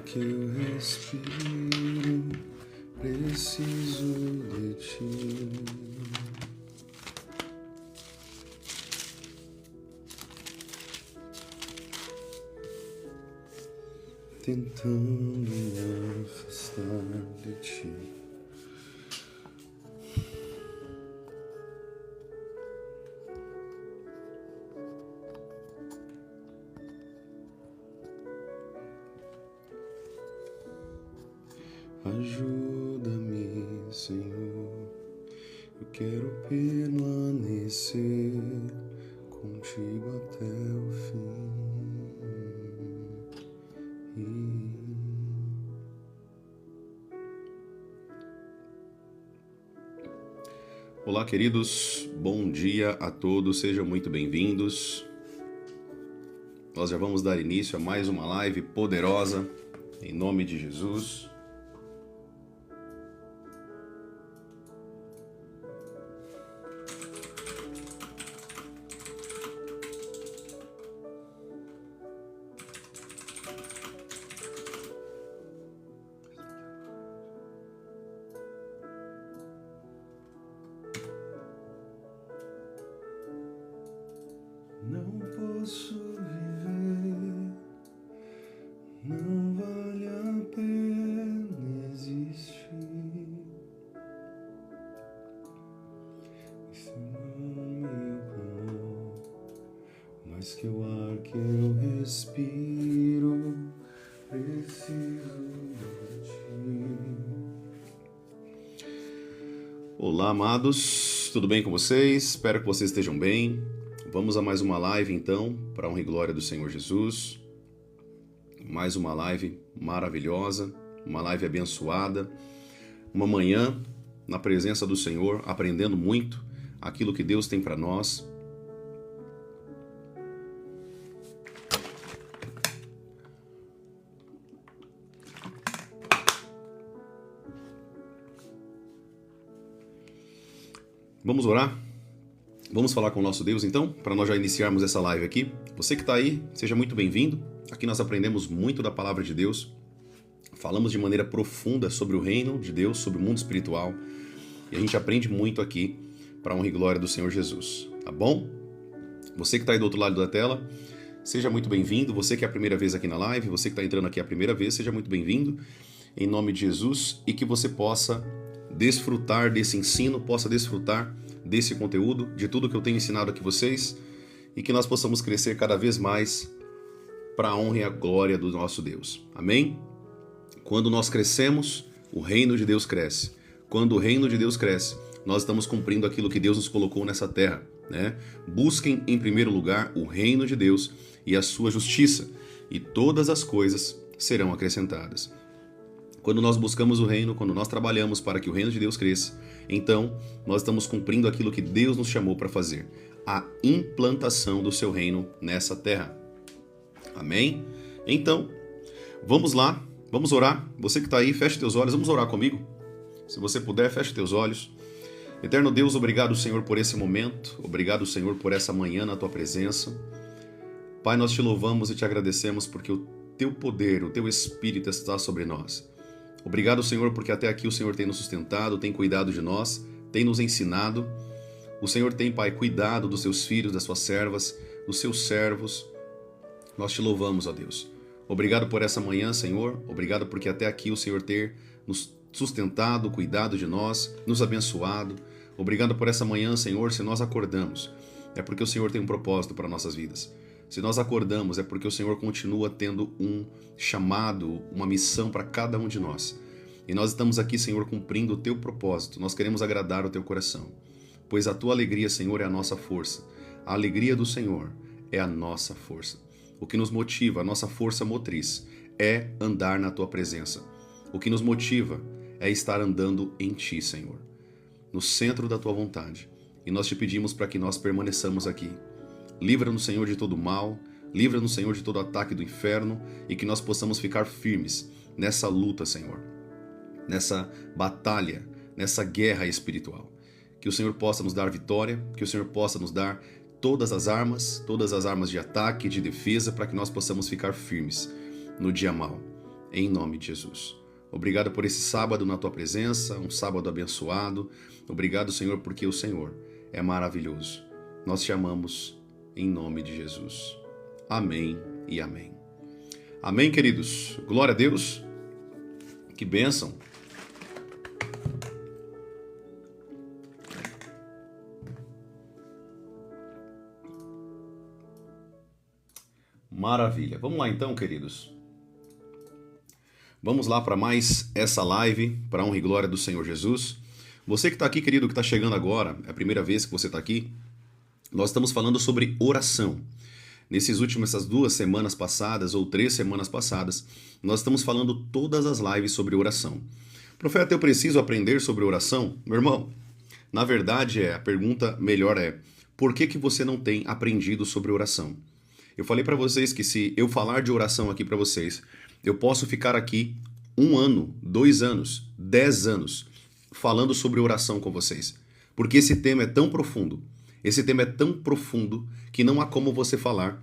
que eu respiro, preciso de ti. Tentando me afastar de ti. Ajuda-me, Senhor, eu quero permanecer contigo até o fim. Olá, queridos, bom dia a todos, sejam muito bem-vindos. Nós já vamos dar início a mais uma live poderosa, em nome de Jesus. Não posso viver, não vale a pena existir. Esse meu clamor, mais que o ar que eu respiro, preciso de ti. Olá, amados, tudo bem com vocês? Espero que vocês estejam bem. Vamos a mais uma live, então, para a honra e glória do Senhor Jesus. Mais uma live maravilhosa, uma live abençoada. Uma manhã na presença do Senhor, aprendendo muito aquilo que Deus tem para nós. Vamos orar? Vamos falar com o nosso Deus, então, para nós já iniciarmos essa live aqui. Você que está aí, seja muito bem-vindo. Aqui nós aprendemos muito da palavra de Deus. Falamos de maneira profunda sobre o reino de Deus, sobre o mundo espiritual. E a gente aprende muito aqui para a honra e glória do Senhor Jesus, tá bom? Você que está aí do outro lado da tela, seja muito bem-vindo. Você que é a primeira vez aqui na live, você que está entrando aqui a primeira vez, seja muito bem-vindo. Em nome de Jesus, e que você possa desfrutar desse ensino, possa desfrutar desse conteúdo, de tudo que eu tenho ensinado aqui vocês, e que nós possamos crescer cada vez mais para a honra e a glória do nosso Deus. Amém? Quando nós crescemos, o reino de Deus cresce. Quando o reino de Deus cresce, nós estamos cumprindo aquilo que Deus nos colocou nessa terra, né? Busquem em primeiro lugar o reino de Deus e a sua justiça, e todas as coisas serão acrescentadas. Quando nós buscamos o reino, quando nós trabalhamos para que o reino de Deus cresça, então nós estamos cumprindo aquilo que Deus nos chamou para fazer, a implantação do seu reino nessa terra. Amém? Então, vamos lá, vamos orar. Você que está aí, feche teus olhos, vamos orar comigo. Se você puder, feche teus olhos. Eterno Deus, obrigado, Senhor, por esse momento. Obrigado, Senhor, por essa manhã na tua presença. Pai, nós te louvamos e te agradecemos porque o teu poder, o teu Espírito está sobre nós. Obrigado, Senhor, porque até aqui o Senhor tem nos sustentado, tem cuidado de nós, tem nos ensinado. O Senhor tem, Pai, cuidado dos seus filhos, das suas servas, dos seus servos. Nós te louvamos, ó Deus. Obrigado por essa manhã, Senhor. Obrigado porque até aqui o Senhor tem nos sustentado, cuidado de nós, nos abençoado. Obrigado por essa manhã, Senhor. Se nós acordamos, é porque o Senhor tem um propósito para nossas vidas. Se nós acordamos, é porque o Senhor continua tendo um chamado, uma missão para cada um de nós. E nós estamos aqui, Senhor, cumprindo o teu propósito. Nós queremos agradar o teu coração. Pois a tua alegria, Senhor, é a nossa força. A alegria do Senhor é a nossa força. O que nos motiva, a nossa força motriz, é andar na tua presença. O que nos motiva é estar andando em ti, Senhor, no centro da tua vontade. E nós te pedimos para que nós permaneçamos aqui. Livra-nos, Senhor, de todo mal, livra-nos, Senhor, de todo ataque do inferno e que nós possamos ficar firmes nessa luta, Senhor, nessa batalha, nessa guerra espiritual. Que o Senhor possa nos dar vitória, que o Senhor possa nos dar todas as armas de ataque e de defesa para que nós possamos ficar firmes no dia mau. em nome de Jesus. Obrigado por esse sábado na tua presença, um sábado abençoado. Obrigado, Senhor, porque o Senhor é maravilhoso. Nós te amamos em nome de Jesus. Amém e amém. Amém, queridos. Glória a Deus. Que bênção. Maravilha. Vamos lá então, queridos. Vamos lá para mais essa live, para a honra e glória do Senhor Jesus. Você que está aqui, querido, que está chegando agora, é a primeira vez que você está aqui, nós estamos falando sobre oração. Essas 2 semanas passadas, ou 3 semanas passadas, nós estamos falando todas as lives sobre oração. Profeta, eu preciso aprender sobre oração? Meu irmão, na verdade a pergunta melhor é, por que você não tem aprendido sobre oração? Eu falei para vocês que se eu falar de oração aqui para vocês, eu posso ficar aqui 1 ano, 2 anos, 10 anos, falando sobre oração com vocês. Porque esse tema é tão profundo, que não há como você falar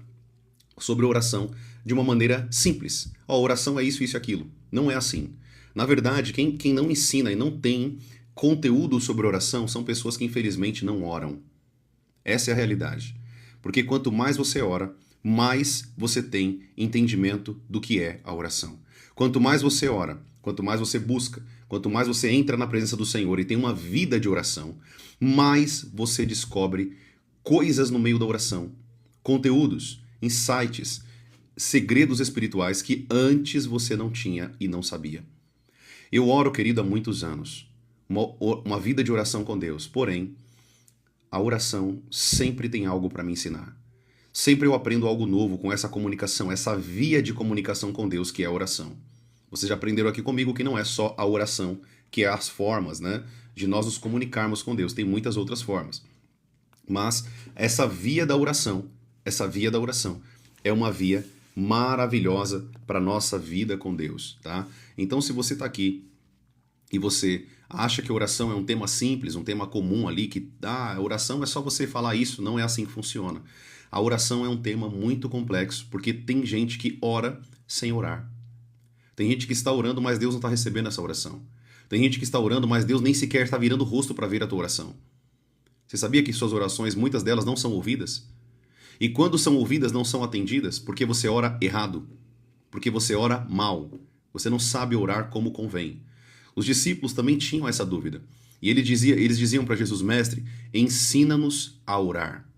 sobre oração de uma maneira simples. Oração é isso, isso e aquilo. Não é assim. Na verdade, quem não ensina e não tem conteúdo sobre oração são pessoas que infelizmente não oram. Essa é a realidade. Porque quanto mais você ora, mais você tem entendimento do que é a oração. Quanto mais você ora, quanto mais você busca, quanto mais você entra na presença do Senhor e tem uma vida de oração, mais você descobre coisas no meio da oração, conteúdos, insights, segredos espirituais que antes você não tinha e não sabia. Eu oro, querido, há muitos anos, uma vida de oração com Deus, porém, a oração sempre tem algo para me ensinar. Sempre eu aprendo algo novo com essa comunicação, essa via de comunicação com Deus que é a oração. Vocês já aprenderam aqui comigo que não é só a oração, que é as formas, né, de nós nos comunicarmos com Deus. Tem muitas outras formas. Mas essa via da oração é uma via maravilhosa para a nossa vida com Deus, tá? Então, se você está aqui e você acha que a oração é um tema simples, um tema comum ali, que a oração é só você falar isso, não é assim que funciona. A oração é um tema muito complexo, porque tem gente que ora sem orar. Tem gente que está orando, mas Deus não está recebendo essa oração. Tem gente que está orando, mas Deus nem sequer está virando o rosto para ver a tua oração. Você sabia que suas orações, muitas delas não são ouvidas? E quando são ouvidas, não são atendidas, porque você ora errado, porque você ora mal. Você não sabe orar como convém. Os discípulos também tinham essa dúvida. E eles diziam para Jesus, mestre, ensina-nos a orar.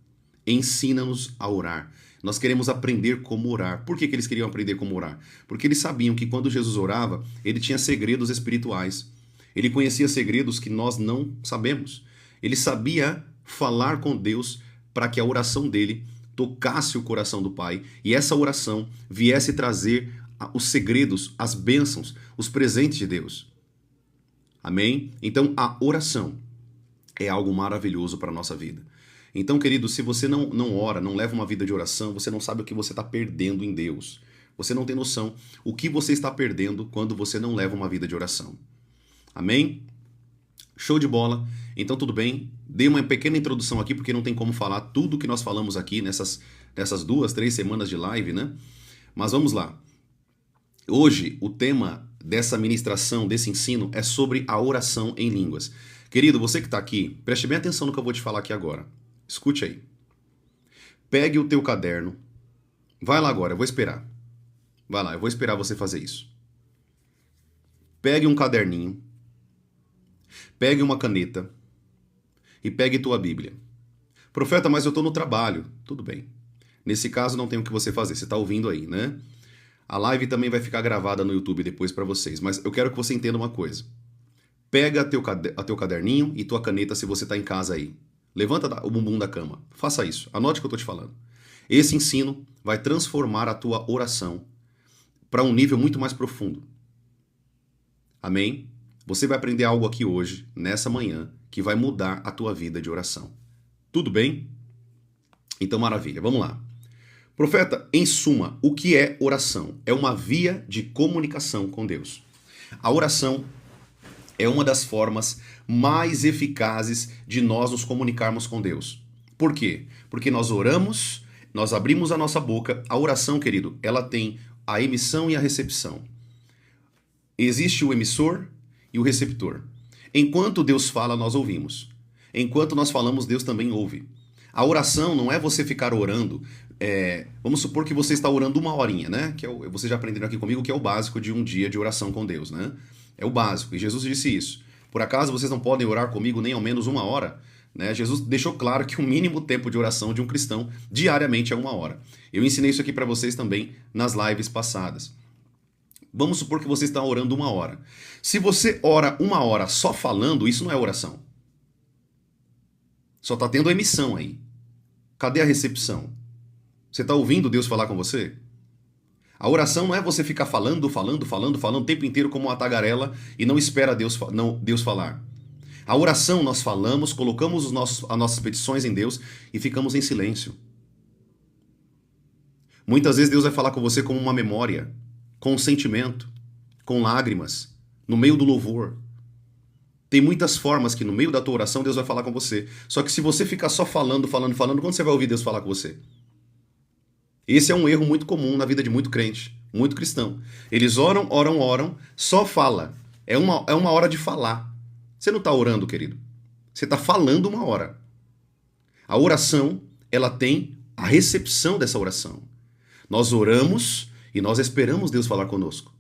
Ensina-nos a orar. Nós queremos aprender como orar. Por que eles queriam aprender como orar? Porque eles sabiam que quando Jesus orava, ele tinha segredos espirituais. Ele conhecia segredos que nós não sabemos. Ele sabia falar com Deus para que a oração dele tocasse o coração do Pai e essa oração viesse trazer os segredos, as bênçãos, os presentes de Deus. Amém? Então a oração é algo maravilhoso para a nossa vida. Então, querido, se você não ora, não leva uma vida de oração, você não sabe o que você está perdendo em Deus. Você não tem noção o que você está perdendo quando você não leva uma vida de oração. Amém? Show de bola. Então, tudo bem. Dei uma pequena introdução aqui, porque não tem como falar tudo que nós falamos aqui nessas 2, 3 semanas de live, né? Mas vamos lá. Hoje, o tema dessa ministração, desse ensino, é sobre a oração em línguas. Querido, você que está aqui, preste bem atenção no que eu vou te falar aqui agora. Escute aí. Pegue o teu caderno. Vai lá agora, eu vou esperar. Vai lá, eu vou esperar você fazer isso. Pegue um caderninho. Pegue uma caneta. E pegue tua Bíblia. Profeta, mas eu estou no trabalho. Tudo bem. Nesse caso não tem o que você fazer. Você está ouvindo aí, né? A live também vai ficar gravada no YouTube depois para vocês. Mas eu quero que você entenda uma coisa. Pega teu caderninho e tua caneta se você está em casa aí. Levanta o bumbum da cama. Faça isso. Anote o que eu estou te falando. Esse ensino vai transformar a tua oração para um nível muito mais profundo. Amém? Você vai aprender algo aqui hoje, nessa manhã, que vai mudar a tua vida de oração. Tudo bem? Então, maravilha. Vamos lá. Profeta, em suma, o que é oração? É uma via de comunicação com Deus. A oração é uma das formas mais eficazes de nós nos comunicarmos com Deus. Por quê? Porque nós oramos, nós abrimos a nossa boca. A oração, querido, ela tem a emissão e a recepção. Existe o emissor e o receptor. Enquanto Deus fala, nós ouvimos. Enquanto nós falamos, Deus também ouve. A oração não é você ficar orando. Vamos supor que você está orando 1 horinha, né? Vocês já aprenderam aqui comigo que é o básico de um dia de oração com Deus, né? É o básico. E Jesus disse isso. Por acaso vocês não podem orar comigo nem ao menos 1 hora? Né? Jesus deixou claro que o mínimo tempo de oração de um cristão diariamente é 1 hora. Eu ensinei isso aqui para vocês também nas lives passadas. Vamos supor que você está orando 1 hora. Se você ora 1 hora só falando, isso não é oração. Só está tendo a emissão aí. Cadê a recepção? Você está ouvindo Deus falar com você? A oração não é você ficar falando o tempo inteiro como uma tagarela e não espera Deus falar. A oração nós falamos, colocamos as nossas petições em Deus e ficamos em silêncio. Muitas vezes Deus vai falar com você como uma memória, com um sentimento, com lágrimas, no meio do louvor. Tem muitas formas que no meio da tua oração Deus vai falar com você. Só que se você ficar só falando, quando você vai ouvir Deus falar com você? Esse é um erro muito comum na vida de muito crente, muito cristão. Eles oram, só fala. É uma hora de falar. Você não está orando, querido. Você está falando 1 hora. A oração, ela tem a recepção dessa oração. Nós oramos e nós esperamos Deus falar conosco.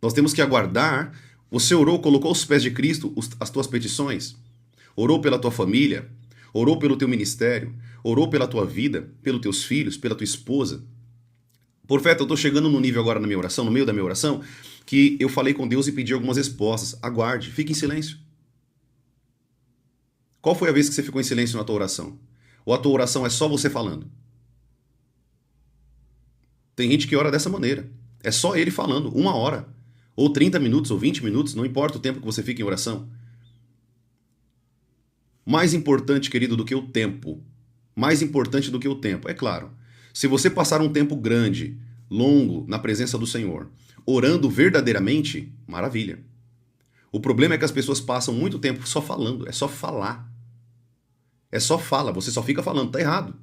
Nós temos que aguardar. Você orou, colocou aos pés de Cristo as tuas petições? Orou pela tua família? Orou pelo teu ministério? Orou pela tua vida? Pelos teus filhos? Pela tua esposa? Profeta, eu estou chegando no nível agora na minha oração, no meio da minha oração, que eu falei com Deus e pedi algumas respostas. Aguarde, fique em silêncio. Qual foi a vez que você ficou em silêncio na tua oração? Ou a tua oração é só você falando? Tem gente que ora dessa maneira. É só ele falando, 1 hora. Ou 30 minutos, ou 20 minutos, não importa o tempo que você fica em oração. Mais importante, querido, do que o tempo. Mais importante do que o tempo, é claro. Se você passar um tempo grande, longo, na presença do Senhor, orando verdadeiramente, maravilha. O problema é que as pessoas passam muito tempo só falando, é só falar. É só fala, você só fica falando, tá errado.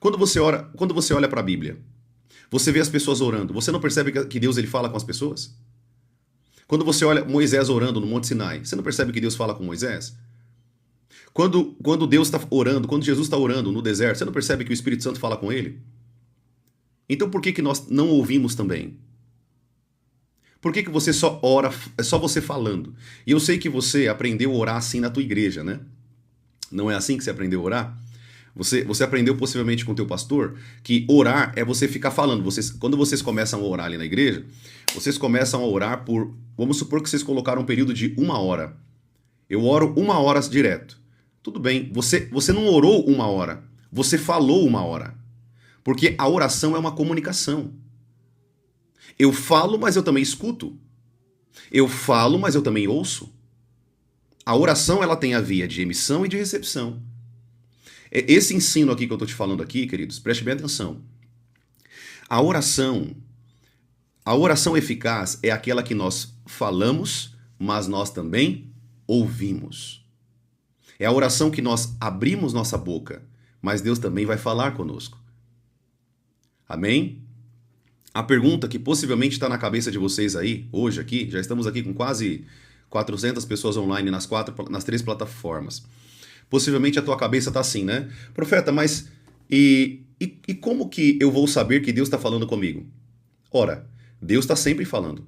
Quando você olha para a Bíblia, você vê as pessoas orando, você não percebe que Deus ele fala com as pessoas? Quando você olha Moisés orando no Monte Sinai, você não percebe que Deus fala com Moisés? Quando Deus está orando, quando Jesus está orando no deserto, você não percebe que o Espírito Santo fala com ele? Então por que nós não ouvimos também? Por que você só ora, é só você falando? E eu sei que você aprendeu a orar assim na tua igreja, né? Não é assim que você aprendeu a orar? Você aprendeu possivelmente com o teu pastor que orar é você ficar falando. Quando vocês começam a orar ali na igreja, vocês começam a orar por... Vamos supor que vocês colocaram um período de 1 hora. Eu oro 1 hora direto. Tudo bem, você não orou 1 hora, você falou 1 hora. Porque a oração é uma comunicação. Eu falo, mas eu também escuto. Eu falo, mas eu também ouço. A oração ela tem a via de emissão e de recepção. Esse ensino aqui que eu estou te falando aqui, queridos, preste bem atenção. A oração eficaz é aquela que nós falamos, mas nós também ouvimos. É a oração que nós abrimos nossa boca, mas Deus também vai falar conosco. Amém? A pergunta que possivelmente está na cabeça de vocês aí, hoje aqui, já estamos aqui com quase 400 pessoas online nas 3 plataformas. Possivelmente a tua cabeça está assim, né? Profeta, mas e como que eu vou saber que Deus está falando comigo? Ora, Deus está sempre falando.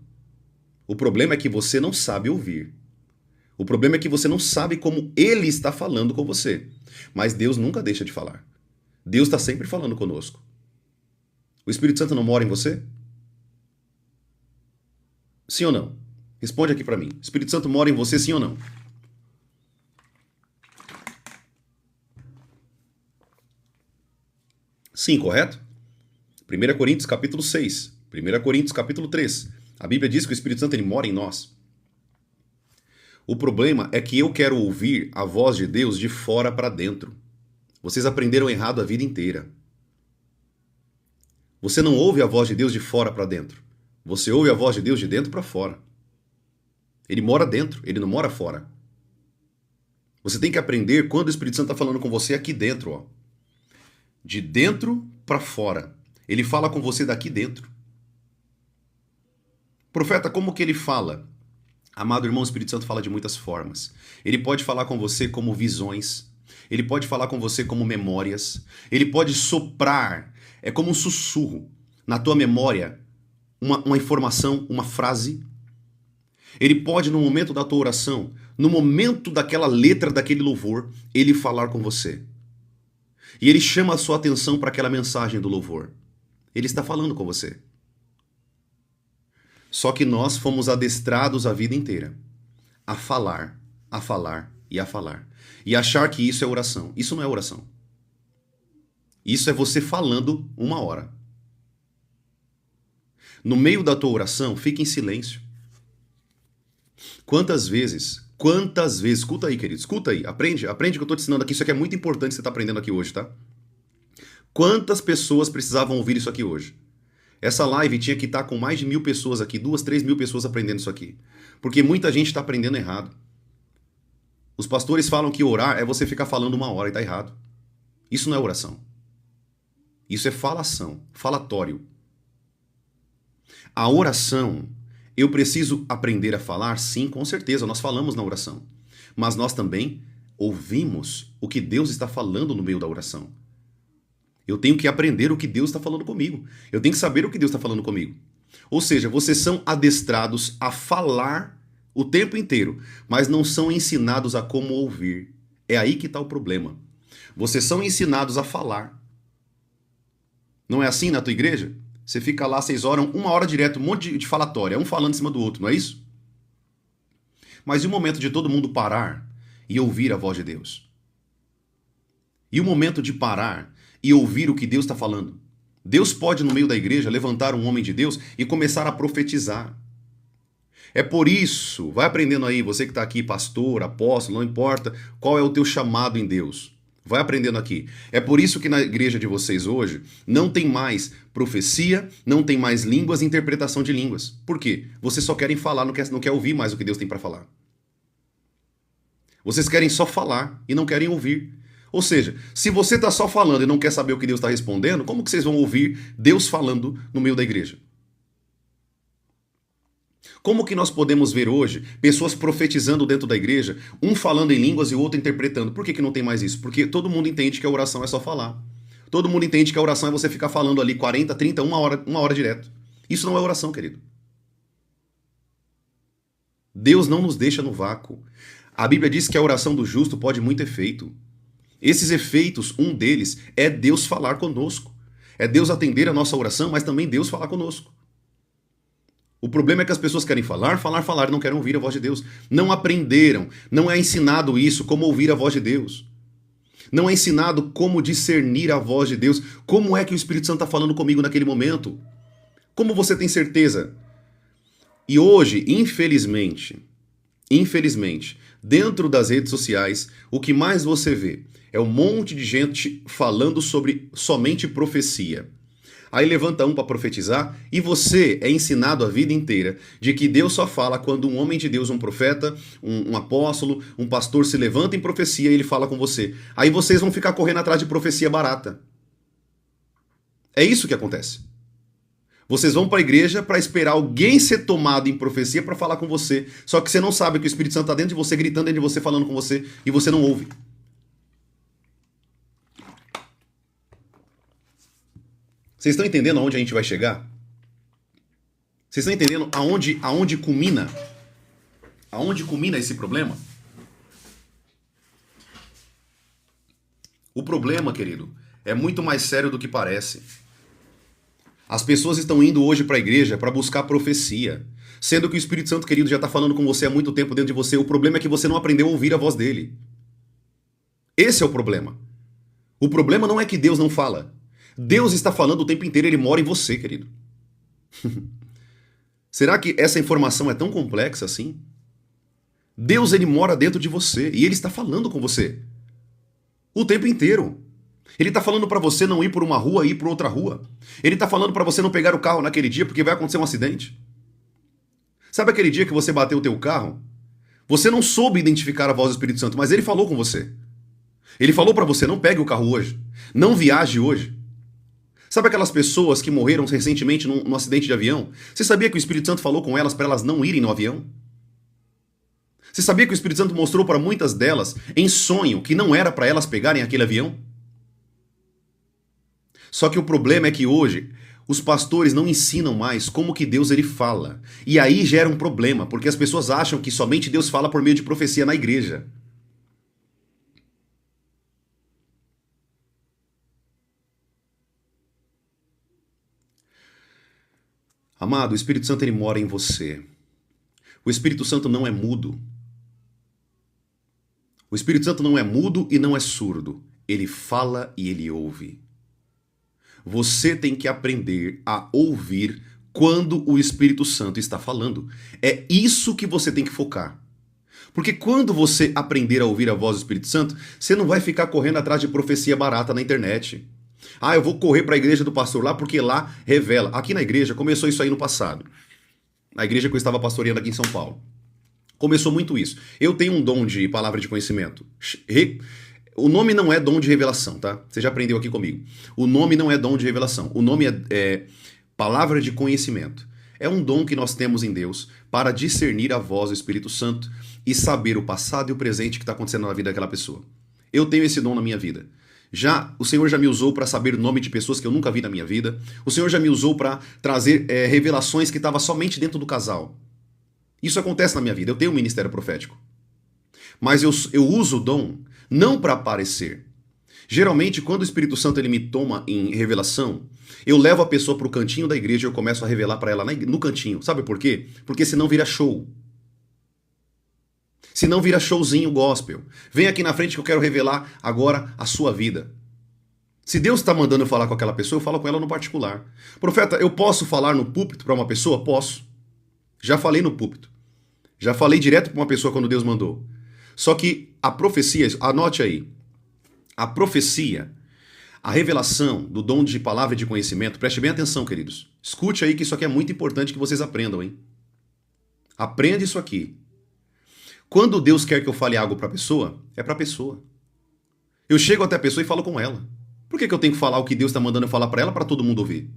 O problema é que você não sabe ouvir. O problema é que você não sabe como Ele está falando com você. Mas Deus nunca deixa de falar. Deus está sempre falando conosco. O Espírito Santo não mora em você? Sim ou não? Responde aqui para mim. O Espírito Santo mora em você, sim ou não? Sim, correto? 1 Coríntios capítulo 6. 1 Coríntios capítulo 3. A Bíblia diz que o Espírito Santo ele mora em nós. O problema é que eu quero ouvir a voz de Deus de fora para dentro. Vocês aprenderam errado a vida inteira. Você não ouve a voz de Deus de fora para dentro. Você ouve a voz de Deus de dentro para fora. Ele mora dentro, ele não mora fora. Você tem que aprender quando o Espírito Santo está falando com você aqui dentro, ó. De dentro para fora. Ele fala com você daqui dentro. Profeta, como que ele fala? Amado irmão, o Espírito Santo fala de muitas formas. Ele pode falar com você como visões, ele pode falar com você como memórias, ele pode soprar, é como um sussurro na tua memória, uma informação, uma frase. Ele pode, no momento da tua oração, no momento daquela letra, daquele louvor, ele falar com você. E ele chama a sua atenção para aquela mensagem do louvor. Ele está falando com você. Só que nós fomos adestrados a vida inteira a falar, a falar e a falar. E achar que isso é oração. Isso não é oração. Isso é você falando uma hora. No meio da tua oração, fique em silêncio. Quantas vezes, escuta aí, querido, escuta aí, aprende o que eu estou te ensinando aqui, isso aqui é muito importante que você está aprendendo aqui hoje, tá? Quantas pessoas precisavam ouvir isso aqui hoje? Essa live tinha que estar com mais de 1.000 pessoas aqui, 2, 3 mil pessoas aprendendo isso aqui. Porque muita gente está aprendendo errado. Os pastores falam que orar é você ficar falando uma hora e está errado. Isso não é oração. Isso é falação, falatório. A oração, eu preciso aprender a falar? Sim, com certeza, nós falamos na oração. Mas nós também ouvimos o que Deus está falando no meio da oração. Eu tenho que aprender o que Deus está falando comigo. Eu tenho que saber o que Deus está falando comigo. Ou seja, vocês são adestrados a falar o tempo inteiro, mas não são ensinados a como ouvir. É aí que está o problema. Vocês são ensinados a falar. Não é assim na tua igreja? Você fica lá, vocês oram 1 hora direto, um monte de falatória, um falando em cima do outro, não é isso? Mas e o momento de todo mundo parar e ouvir a voz de Deus? E o momento de parar e ouvir o que Deus está falando? Deus pode, no meio da igreja, levantar um homem de Deus e começar a profetizar. É por isso, vai aprendendo aí, você que está aqui, pastor, apóstolo, não importa qual é o teu chamado em Deus. Vai aprendendo aqui. É por isso que na igreja de vocês hoje não tem mais profecia, não tem mais línguas e interpretação de línguas. Por quê? Vocês só querem falar, não quer ouvir mais o que Deus tem para falar. Vocês querem só falar e não querem ouvir. Ou seja, se você está só falando e não quer saber o que Deus está respondendo, como que vocês vão ouvir Deus falando no meio da igreja? Como que nós podemos ver hoje pessoas profetizando dentro da igreja, um falando em línguas e o outro interpretando? Por que não tem mais isso? Porque todo mundo entende que a oração é só falar. Todo mundo entende que a oração é você ficar falando ali 40, 30, uma hora direto. Isso não é oração, querido. Deus não nos deixa no vácuo. A Bíblia diz que a oração do justo pode muito efeito. Esses efeitos, um deles é Deus falar conosco. É Deus atender a nossa oração, mas também Deus falar conosco. O problema é que as pessoas querem falar e não querem ouvir a voz de Deus. Não aprenderam, não é ensinado isso, como ouvir a voz de Deus. Não é ensinado como discernir a voz de Deus. Como é que o Espírito Santo está falando comigo naquele momento? Como você tem certeza? E hoje, infelizmente, dentro das redes sociais, o que mais você vê é um monte de gente falando sobre somente profecia. Aí levanta um para profetizar e você é ensinado a vida inteira de que Deus só fala quando um homem de Deus, um profeta, um apóstolo, um pastor se levanta em profecia e ele fala com você. Aí vocês vão ficar correndo atrás de profecia barata. É isso que acontece. Vocês vão para a igreja para esperar alguém ser tomado em profecia para falar com você. Só que você não sabe que o Espírito Santo está dentro de você, gritando dentro de você, falando com você e você não ouve. Vocês estão entendendo aonde a gente vai chegar? Vocês estão entendendo aonde culmina? Aonde culmina esse problema? O problema, querido, é muito mais sério do que parece. As pessoas estão indo hoje para a igreja para buscar profecia, sendo que o Espírito Santo, querido, já está falando com você há muito tempo dentro de você. O problema é que você não aprendeu a ouvir a voz dele. Esse é o problema. O problema não é que Deus não fala. Deus está falando o tempo inteiro, ele mora em você, querido. Será que essa informação é tão complexa assim? Deus, ele mora dentro de você e ele está falando com você o tempo inteiro. Ele está falando para você não ir por uma rua e ir por outra rua. Ele está falando para você não pegar o carro naquele dia porque vai acontecer um acidente. Sabe aquele dia que você bateu o teu carro? Você não soube identificar a voz do Espírito Santo, mas ele falou com você. Ele falou para você, não pegue o carro hoje. Não viaje hoje. Sabe aquelas pessoas que morreram recentemente num acidente de avião? Você sabia que o Espírito Santo falou com elas para elas não irem no avião? Você sabia que o Espírito Santo mostrou para muitas delas, em sonho, que não era para elas pegarem aquele avião? Só que o problema é que hoje os pastores não ensinam mais como que Deus ele fala. E aí gera um problema, porque as pessoas acham que somente Deus fala por meio de profecia na igreja. Amado, o Espírito Santo ele mora em você. O Espírito Santo não é mudo. O Espírito Santo não é mudo e não é surdo. Ele fala e ele ouve. Você tem que aprender a ouvir quando o Espírito Santo está falando. É isso que você tem que focar. Porque quando você aprender a ouvir a voz do Espírito Santo, você não vai ficar correndo atrás de profecia barata na internet. Ah, eu vou correr para a igreja do pastor lá porque lá revela. Aqui na igreja começou isso aí no passado. Na igreja que eu estava pastoreando aqui em São Paulo. Começou muito isso. Eu tenho um dom de palavra de conhecimento. O nome não é dom de revelação, tá? Você já aprendeu aqui comigo. O nome não é dom de revelação. O nome é palavra de conhecimento. É um dom que nós temos em Deus para discernir a voz do Espírito Santo e saber o passado e o presente que está acontecendo na vida daquela pessoa. Eu tenho esse dom na minha vida. O Senhor já me usou para saber o nome de pessoas que eu nunca vi na minha vida. O Senhor já me usou para trazer revelações que estavam somente dentro do casal. Isso acontece na minha vida. Eu tenho um ministério profético. Mas eu uso o dom não para aparecer. Geralmente, quando o Espírito Santo ele me toma em revelação, eu levo a pessoa para o cantinho da igreja e eu começo a revelar para ela no cantinho. Sabe por quê? Porque senão vira show. Senão vira showzinho gospel. Vem aqui na frente que eu quero revelar agora a sua vida. Se Deus está mandando eu falar com aquela pessoa, eu falo com ela no particular. Profeta, eu posso falar no púlpito para uma pessoa? Posso. Já falei no púlpito. Já falei direto para uma pessoa quando Deus mandou. Só que a profecia, anote aí. A profecia, a revelação do dom de palavra e de conhecimento, preste bem atenção, queridos. Escute aí que isso aqui é muito importante que vocês aprendam, hein? Aprenda isso aqui. Quando Deus quer que eu fale algo para a pessoa, é para a pessoa. Eu chego até a pessoa e falo com ela. Por que eu tenho que falar o que Deus está mandando eu falar para ela para todo mundo ouvir?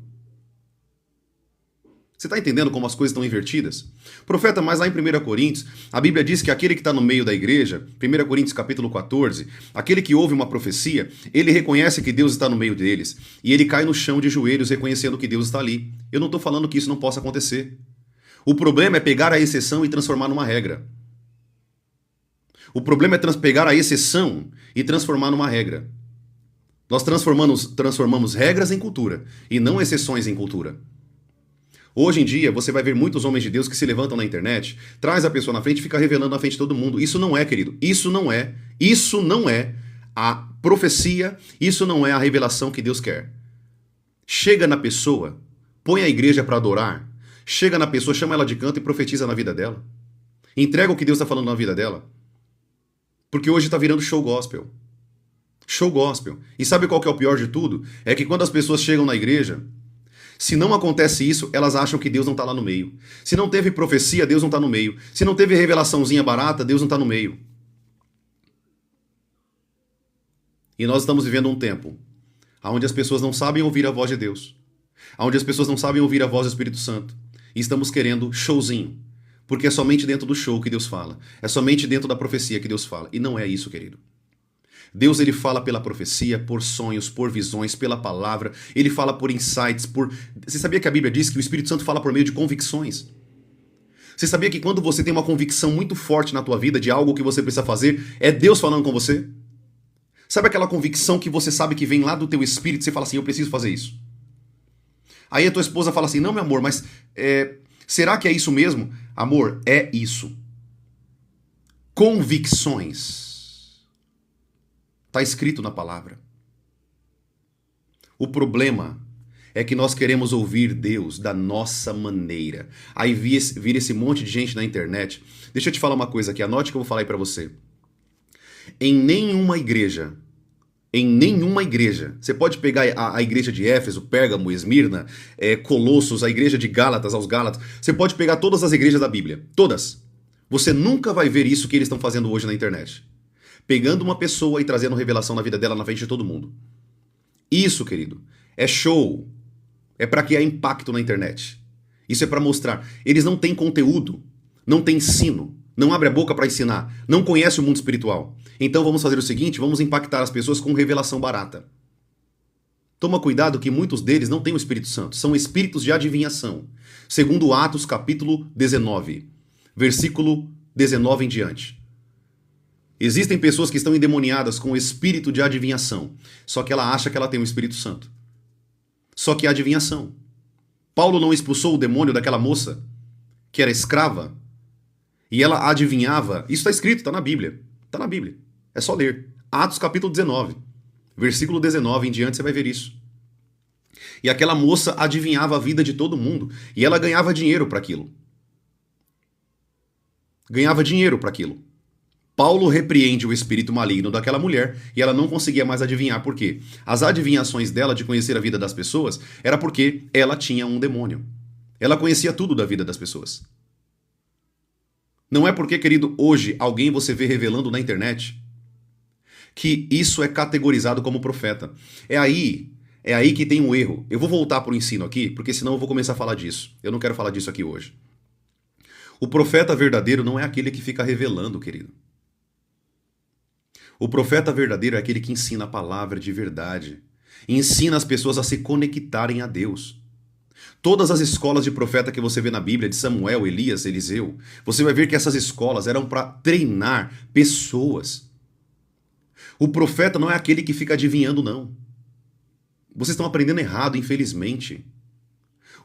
Você está entendendo como as coisas estão invertidas? Profeta, mas lá em 1 Coríntios, a Bíblia diz que aquele que está no meio da igreja, 1 Coríntios capítulo 14, aquele que ouve uma profecia, ele reconhece que Deus está no meio deles. E ele cai no chão de joelhos reconhecendo que Deus está ali. Eu não estou falando que isso não possa acontecer. O problema é pegar a exceção e transformar numa regra. O problema é pegar a exceção e transformar numa regra. Nós transformamos regras em cultura e não exceções em cultura. Hoje em dia, você vai ver muitos homens de Deus que se levantam na internet, traz a pessoa na frente e fica revelando na frente de todo mundo. Isso não é, querido. Isso não é a profecia, isso não é a revelação que Deus quer. Chega na pessoa, põe a igreja para adorar, chega na pessoa, chama ela de canto e profetiza na vida dela. Entrega o que Deus está falando na vida dela. Porque hoje está virando show gospel. Show gospel. E sabe qual que é o pior de tudo? É que quando as pessoas chegam na igreja, se não acontece isso, elas acham que Deus não está lá no meio. Se não teve profecia, Deus não está no meio. Se não teve revelaçãozinha barata, Deus não está no meio. E nós estamos vivendo um tempo onde as pessoas não sabem ouvir a voz de Deus. Onde as pessoas não sabem ouvir a voz do Espírito Santo. E estamos querendo showzinho. Porque é somente dentro do show que Deus fala. É somente dentro da profecia que Deus fala. E não é isso, querido. Deus ele fala pela profecia, por sonhos, por visões, pela palavra. Ele fala por insights, por... Você sabia que a Bíblia diz que o Espírito Santo fala por meio de convicções? Você sabia que quando você tem uma convicção muito forte na tua vida de algo que você precisa fazer, é Deus falando com você? Sabe aquela convicção que você sabe que vem lá do teu espírito e você fala assim, eu preciso fazer isso? Aí a tua esposa fala assim, não, meu amor, mas será que é isso mesmo? Amor, é isso. Convicções. Está escrito na palavra. O problema é que nós queremos ouvir Deus da nossa maneira. Aí vira esse monte de gente na internet. Deixa eu te falar uma coisa aqui, anote que eu vou falar aí para você. Em nenhuma igreja, você pode pegar a igreja de Éfeso, Pérgamo, Esmirna, Colossos, a igreja de Gálatas, aos Gálatas, você pode pegar todas as igrejas da Bíblia, todas. Você nunca vai ver isso que eles estão fazendo hoje na internet. Pegando uma pessoa e trazendo revelação na vida dela na frente de todo mundo. Isso, querido, é show, é para criar impacto na internet. Isso é para mostrar. Eles não têm conteúdo, não têm ensino, não abre a boca para ensinar, não conhece o mundo espiritual. Então vamos fazer o seguinte, vamos impactar as pessoas com revelação barata. Toma cuidado que muitos deles não têm o Espírito Santo, são espíritos de adivinhação. Segundo Atos capítulo 19, versículo 19 em diante. Existem pessoas que estão endemoniadas com o espírito de adivinhação, só que ela acha que ela tem o Espírito Santo. Só que é adivinhação. Paulo não expulsou o demônio daquela moça, que era escrava, e ela adivinhava. Isso está escrito, está na Bíblia. Está na Bíblia. É só ler. Atos capítulo 19, versículo 19 em diante, você vai ver isso. E aquela moça adivinhava a vida de todo mundo, e ela ganhava dinheiro para aquilo. Ganhava dinheiro para aquilo. Paulo repreende o espírito maligno daquela mulher e ela não conseguia mais adivinhar por quê. As adivinhações dela de conhecer a vida das pessoas era porque ela tinha um demônio. Ela conhecia tudo da vida das pessoas. Não é porque, querido, hoje alguém você vê revelando na internet que isso é categorizado como profeta. É aí que tem um erro. Eu vou voltar para o ensino aqui, porque senão eu vou começar a falar disso. Eu não quero falar disso aqui hoje. O profeta verdadeiro não é aquele que fica revelando, querido. O profeta verdadeiro é aquele que ensina a palavra de verdade. E ensina as pessoas a se conectarem a Deus. Todas as escolas de profeta que você vê na Bíblia, de Samuel, Elias, Eliseu, você vai ver que essas escolas eram para treinar pessoas. O profeta não é aquele que fica adivinhando, não. Vocês estão aprendendo errado, infelizmente.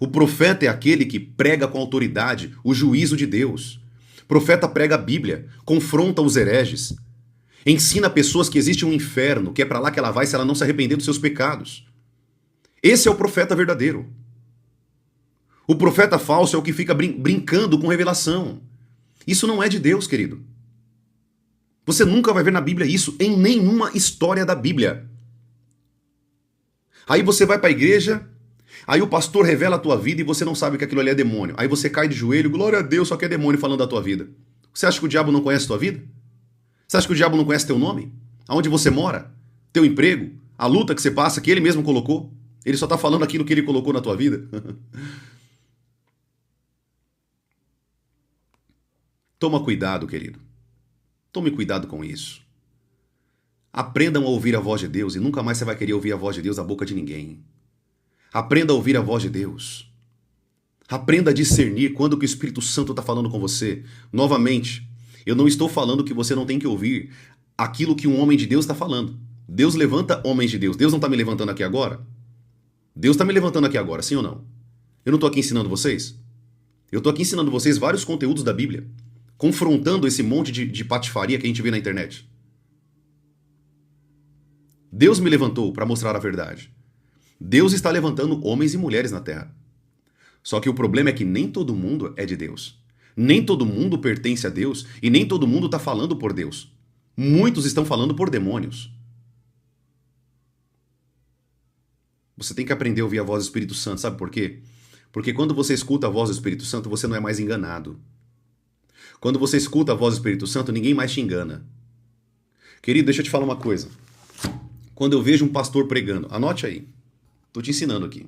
O profeta é aquele que prega com autoridade o juízo de Deus. O profeta prega a Bíblia, confronta os hereges, ensina pessoas que existe um inferno, que é para lá que ela vai se ela não se arrepender dos seus pecados. Esse é o profeta verdadeiro. O profeta falso é o que fica brincando com revelação. Isso não é de Deus, querido. Você nunca vai ver na Bíblia isso, em nenhuma história da Bíblia. Aí você vai para a igreja, aí o pastor revela a tua vida e você não sabe que aquilo ali é demônio. Aí você cai de joelho, glória a Deus, só que é demônio falando da tua vida. Você acha que o diabo não conhece a tua vida? Você acha que o diabo não conhece teu nome? Aonde você mora? Teu emprego? A luta que você passa, que ele mesmo colocou? Ele só está falando aquilo que ele colocou na tua vida? Toma cuidado, querido. Tome cuidado com isso. Aprendam a ouvir a voz de Deus e nunca mais você vai querer ouvir a voz de Deus da boca de ninguém. Aprenda a ouvir a voz de Deus. Aprenda a discernir quando que o Espírito Santo está falando com você. Novamente, eu não estou falando que você não tem que ouvir aquilo que um homem de Deus está falando. Deus levanta homens de Deus. Deus não está me levantando aqui agora? Deus está me levantando aqui agora, sim ou não? Eu não estou aqui ensinando vocês? Eu estou aqui ensinando vocês vários conteúdos da Bíblia, confrontando esse monte de patifaria que a gente vê na internet. Deus me levantou para mostrar a verdade. Deus está levantando homens e mulheres na terra. Só que o problema é que nem todo mundo é de Deus. Nem todo mundo pertence a Deus e nem todo mundo está falando por Deus. Muitos estão falando por demônios. Você tem que aprender a ouvir a voz do Espírito Santo, sabe por quê? Porque quando você escuta a voz do Espírito Santo, você não é mais enganado. Quando você escuta a voz do Espírito Santo, ninguém mais te engana. Querido, deixa eu te falar uma coisa. Quando eu vejo um pastor pregando, anote aí, estou te ensinando aqui.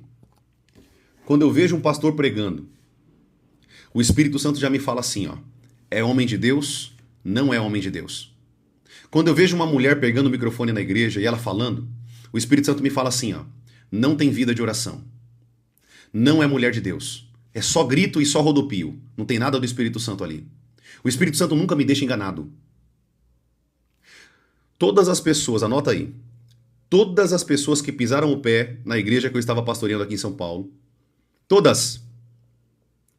Quando eu vejo um pastor pregando, o Espírito Santo já me fala assim, ó, é homem de Deus, não é homem de Deus. Quando eu vejo uma mulher pegando o microfone na igreja e ela falando, o Espírito Santo me fala assim, ó, não tem vida de oração. Não é mulher de Deus. É só grito e só rodopio. Não tem nada do Espírito Santo ali. O Espírito Santo nunca me deixa enganado. Todas as pessoas, anota aí, todas as pessoas que pisaram o pé na igreja que eu estava pastoreando aqui em São Paulo, todas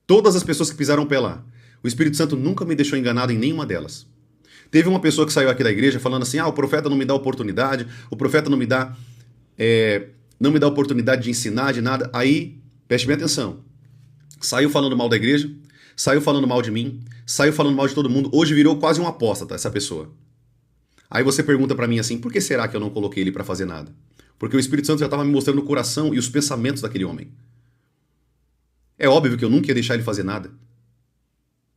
as pessoas que pisaram o pé lá, o Espírito Santo nunca me deixou enganado em nenhuma delas. Teve uma pessoa que saiu aqui da igreja falando assim, o profeta não me dá oportunidade, o profeta não me dá oportunidade de ensinar, de nada. Aí, preste bem atenção, saiu falando mal da igreja, saiu falando mal de mim, saiu falando mal de todo mundo, hoje virou quase um apóstata essa pessoa. Aí você pergunta pra mim assim, por que será que eu não coloquei ele pra fazer nada? Porque o Espírito Santo já estava me mostrando o coração e os pensamentos daquele homem. É óbvio que eu nunca ia deixar ele fazer nada.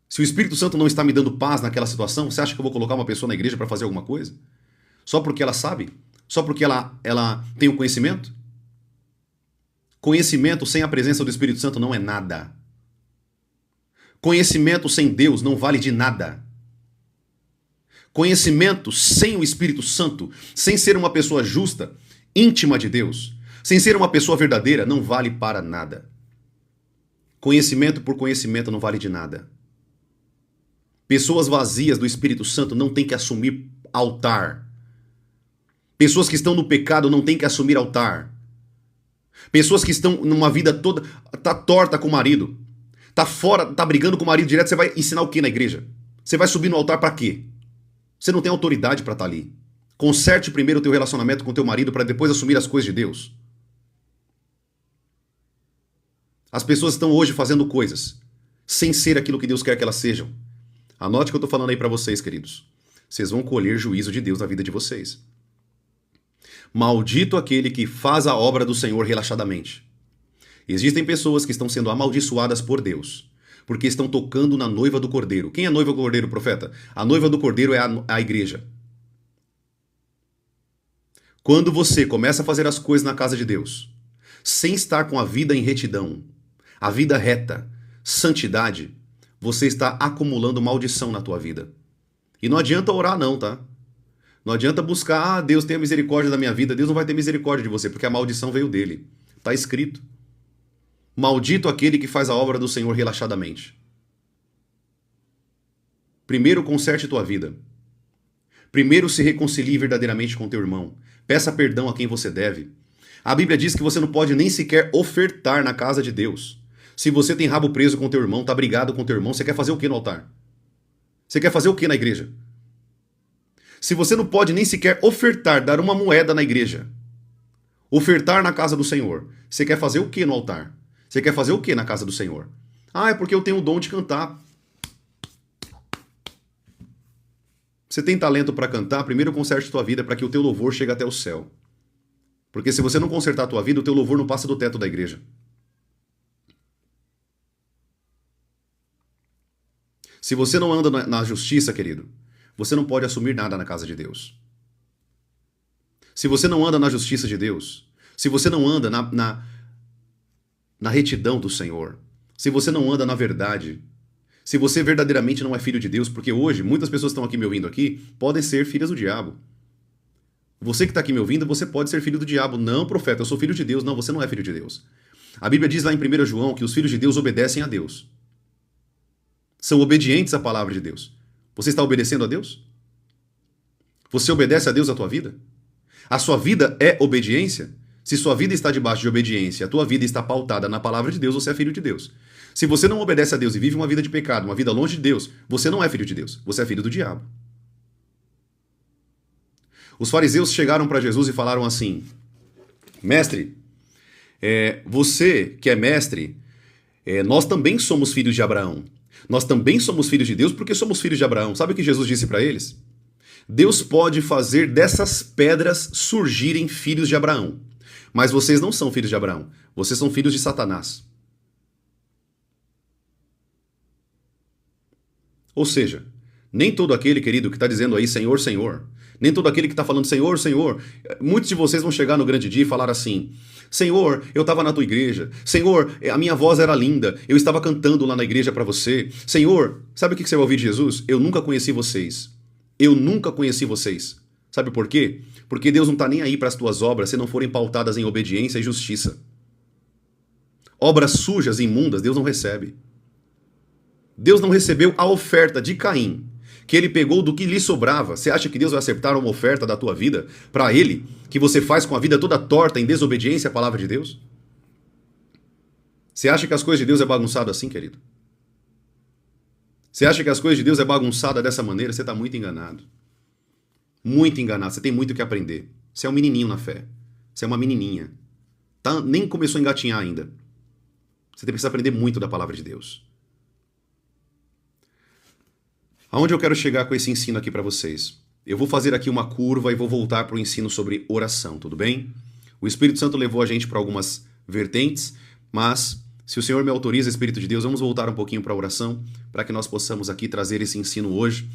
Se o Espírito Santo não está me dando paz naquela situação, você acha que eu vou colocar uma pessoa na igreja pra fazer alguma coisa? Só porque ela sabe? Só porque ela tem o conhecimento? Conhecimento sem a presença do Espírito Santo não é nada. Conhecimento sem Deus não vale de nada. Conhecimento sem o Espírito Santo, sem ser uma pessoa justa, íntima de Deus, sem ser uma pessoa verdadeira, não vale para nada. Conhecimento por conhecimento não vale de nada. Pessoas vazias do Espírito Santo não têm que assumir altar. Pessoas que estão no pecado não têm que assumir altar. Pessoas que estão numa vida toda, tá torta com o marido, tá fora, tá brigando com o marido direto, você vai ensinar o que na igreja? Você vai subir no altar para quê? Você não tem autoridade para estar ali. Conserte primeiro o teu relacionamento com o teu marido para depois assumir as coisas de Deus. As pessoas estão hoje fazendo coisas sem ser aquilo que Deus quer que elas sejam. Anote o que eu estou falando aí para vocês, queridos. Vocês vão colher juízo de Deus na vida de vocês. Maldito aquele que faz a obra do Senhor relaxadamente. Existem pessoas que estão sendo amaldiçoadas por Deus, porque estão tocando na noiva do Cordeiro. Quem é a noiva do Cordeiro, profeta? A noiva do Cordeiro é a igreja. Quando você começa a fazer as coisas na casa de Deus, sem estar com a vida em retidão, a vida reta, santidade, você está acumulando maldição na tua vida. E não adianta orar não, tá? Não adianta buscar, Deus tenha misericórdia da minha vida. Deus não vai ter misericórdia de você, porque a maldição veio dele. Está escrito. Maldito aquele que faz a obra do Senhor relaxadamente. Primeiro conserte tua vida. Primeiro se reconcilie verdadeiramente com teu irmão. Peça perdão a quem você deve. A Bíblia diz que você não pode nem sequer ofertar na casa de Deus. Se você tem rabo preso com teu irmão, tá brigado com teu irmão, você quer fazer o que no altar? Você quer fazer o que na igreja? Se você não pode nem sequer ofertar, dar uma moeda na igreja, ofertar na casa do Senhor, você quer fazer o que no altar? Você quer fazer o que na casa do Senhor? Ah, é porque eu tenho o dom de cantar. Você tem talento para cantar? Primeiro conserte tua vida para que o teu louvor chegue até o céu. Porque se você não consertar a tua vida, o teu louvor não passa do teto da igreja. Se você não anda na justiça, querido, você não pode assumir nada na casa de Deus. Se você não anda na justiça de Deus, se você não anda na retidão do Senhor, se você não anda na verdade, se você verdadeiramente não é filho de Deus, porque hoje muitas pessoas estão aqui me ouvindo aqui, podem ser filhas do diabo. Você que está aqui me ouvindo, você pode ser filho do diabo. Não, profeta, eu sou filho de Deus. Não, você não é filho de Deus. A Bíblia diz lá em 1 João que os filhos de Deus obedecem a Deus. São obedientes à palavra de Deus. Você está obedecendo a Deus? Você obedece a Deus a tua vida? A sua vida é obediência? Se sua vida está debaixo de obediência, a tua vida está pautada na palavra de Deus, você é filho de Deus. Se você não obedece a Deus e vive uma vida de pecado, uma vida longe de Deus, você não é filho de Deus, você é filho do diabo. Os fariseus chegaram para Jesus e falaram assim: Mestre, você que é mestre, nós também somos filhos de Abraão. Nós também somos filhos de Deus porque somos filhos de Abraão. Sabe o que Jesus disse para eles? Deus pode fazer dessas pedras surgirem filhos de Abraão. Mas vocês não são filhos de Abraão. Vocês são filhos de Satanás. Ou seja, nem todo aquele, querido, que está dizendo aí Senhor, Senhor, nem todo aquele que está falando Senhor, Senhor, muitos de vocês vão chegar no grande dia e falar assim: Senhor, eu estava na tua igreja. Senhor, a minha voz era linda. Eu estava cantando lá na igreja para você. Senhor, sabe o que você vai ouvir de Jesus? Eu nunca conheci vocês. Eu nunca conheci vocês. Sabe por quê? Porque Deus não está nem aí para as tuas obras se não forem pautadas em obediência e justiça. Obras sujas e imundas Deus não recebe. Deus não recebeu a oferta de Caim, que ele pegou do que lhe sobrava. Você acha que Deus vai acertar uma oferta da tua vida para ele, que você faz com a vida toda torta em desobediência à palavra de Deus? Você acha que as coisas de Deus é bagunçado assim, querido? Você acha que as coisas de Deus é bagunçada dessa maneira? Você está muito enganado. Muito enganado. Você tem muito o que aprender. Você é um menininho na fé. Você é uma menininha. Nem começou a engatinhar ainda. Você precisa aprender muito da palavra de Deus. Aonde eu quero chegar com esse ensino aqui para vocês? Eu vou fazer aqui uma curva e vou voltar para o ensino sobre oração, tudo bem? O Espírito Santo levou a gente para algumas vertentes, mas se o Senhor me autoriza, Espírito de Deus, vamos voltar um pouquinho para a oração, para que nós possamos aqui trazer esse ensino hoje.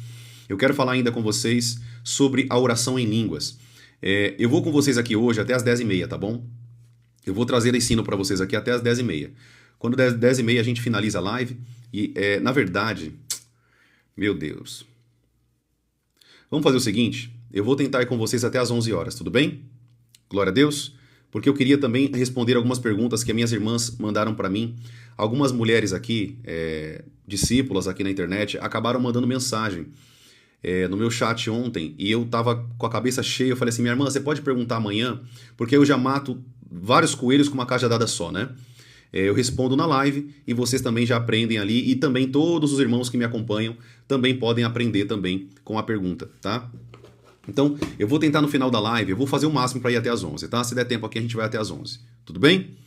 Eu quero falar ainda com vocês sobre a oração em línguas. Eu vou com vocês aqui hoje até as 10h30, tá bom? Eu vou trazer ensino para vocês aqui até as 10h30. Quando 10h30 a gente finaliza a live. E, na verdade, meu Deus. Vamos fazer o seguinte, eu vou tentar ir com vocês até as 11 horas, tudo bem? Glória a Deus. Porque eu queria também responder algumas perguntas que minhas irmãs mandaram para mim. Algumas mulheres aqui, discípulas aqui na internet, acabaram mandando mensagem no meu chat ontem, e eu tava com a cabeça cheia. Eu falei assim, minha irmã, você pode perguntar amanhã? Porque eu já mato vários coelhos com uma cajadada só, né? Eu respondo na live e vocês também já aprendem ali, e também todos os irmãos que me acompanham também podem aprender também com a pergunta, tá? Então, eu vou tentar no final da live, eu vou fazer o máximo para ir até as 11, tá? Se der tempo aqui, a gente vai até as 11. Tudo bem?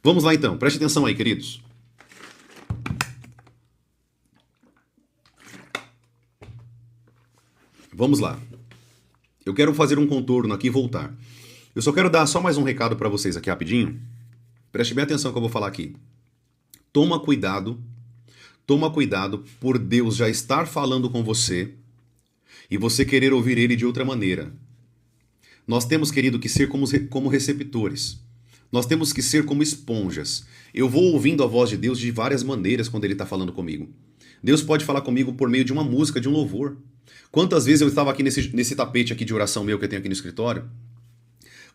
Vamos lá então, preste atenção aí, queridos. Vamos lá. Eu quero fazer um contorno aqui e voltar. Eu só quero dar só mais um recado para vocês aqui rapidinho. Preste bem atenção que eu vou falar aqui. Toma cuidado por Deus já estar falando com você e você querer ouvir Ele de outra maneira. Nós temos, querido, que ser como receptores. Nós temos que ser como esponjas. Eu vou ouvindo a voz de Deus de várias maneiras quando Ele está falando comigo. Deus pode falar comigo por meio de uma música, de um louvor. Quantas vezes eu estava aqui nesse tapete aqui de oração meu que eu tenho aqui no escritório?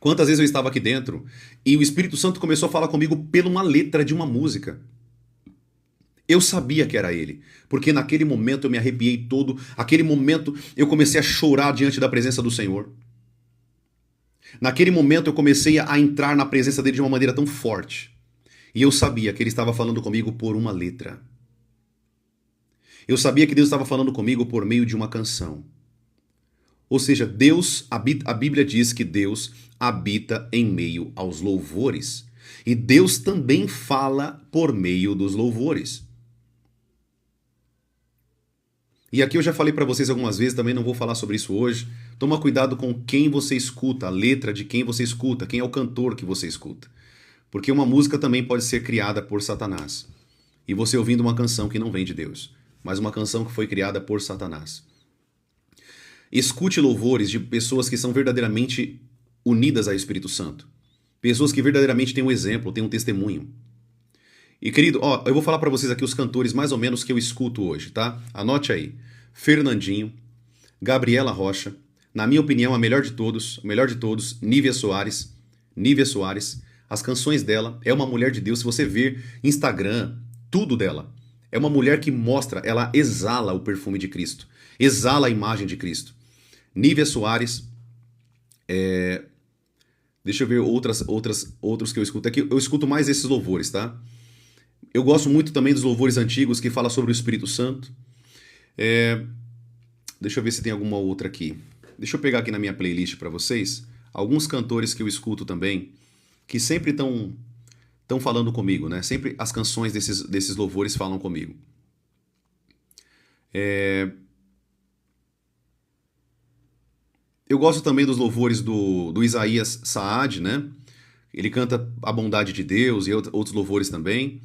Quantas vezes eu estava aqui dentro e o Espírito Santo começou a falar comigo pela uma letra de uma música. Eu sabia que era Ele, porque naquele momento eu me arrepiei todo, naquele momento eu comecei a chorar diante da presença do Senhor. Naquele momento eu comecei a entrar na presença dele de uma maneira tão forte. E eu sabia que Ele estava falando comigo por uma letra. Eu sabia que Deus estava falando comigo por meio de uma canção. Ou seja, a Bíblia diz que Deus habita em meio aos louvores. E Deus também fala por meio dos louvores. E aqui eu já falei para vocês algumas vezes, também não vou falar sobre isso hoje. Toma cuidado com quem você escuta, a letra de quem você escuta, quem é o cantor que você escuta. Porque uma música também pode ser criada por Satanás. E você ouvindo uma canção que não vem de Deus, mas uma canção que foi criada por Satanás. Escute louvores de pessoas que são verdadeiramente unidas ao Espírito Santo. Pessoas que verdadeiramente têm um exemplo, têm um testemunho. E querido, eu vou falar para vocês aqui os cantores mais ou menos que eu escuto hoje, tá? Anote aí. Fernandinho, Gabriela Rocha, na minha opinião a melhor de todos, Nívia Soares. As canções dela, é uma mulher de Deus. Se você ver Instagram, tudo dela, é uma mulher que mostra, ela exala o perfume de Cristo, exala a imagem de Cristo. Nívia Soares, deixa eu ver outros que eu escuto aqui. Eu escuto mais esses louvores, tá? Eu gosto muito também dos louvores antigos que falam sobre o Espírito Santo. Deixa eu ver se tem alguma outra aqui. Deixa eu pegar aqui na minha playlist para vocês alguns cantores que eu escuto também, que sempre estão falando comigo, né? Sempre as canções desses louvores falam comigo. Eu gosto também dos louvores do Isaías Saad, né? Ele canta a bondade de Deus e outros louvores também.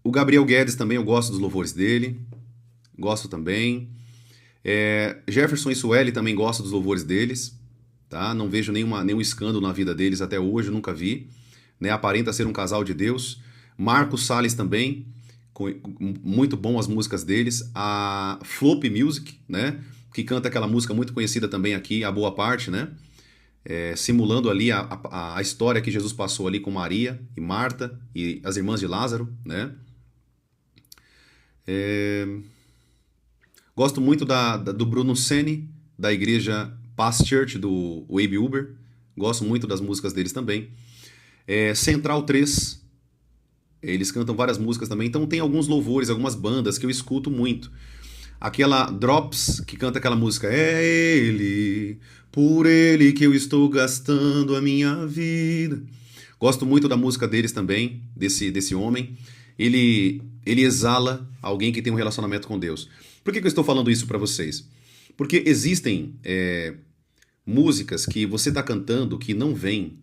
O Gabriel Guedes também, eu gosto dos louvores dele. Gosto também. Jefferson e Sueli também gosto dos louvores deles. Tá? Não vejo nenhum escândalo na vida deles até hoje, eu nunca vi. Né? Aparenta ser um casal de Deus. Marcos Salles também, muito bom as músicas deles. A Flop Music, né? Que canta aquela música muito conhecida também aqui, A Boa Parte, né? Simulando ali a história que Jesus passou ali com Maria e Marta e as irmãs de Lázaro, né? Gosto muito do Bruno Seni, da igreja Past Church, do Abe Uber. Gosto muito das músicas deles também. Central 3, eles cantam várias músicas também. Então tem alguns louvores, algumas bandas que eu escuto muito. Aquela Drops, que canta aquela música, é Ele, por Ele que eu estou gastando a minha vida. Gosto muito da música deles também, desse homem. Ele exala alguém que tem um relacionamento com Deus. Por que eu estou falando isso para vocês? Porque existem músicas que você está cantando que não vêm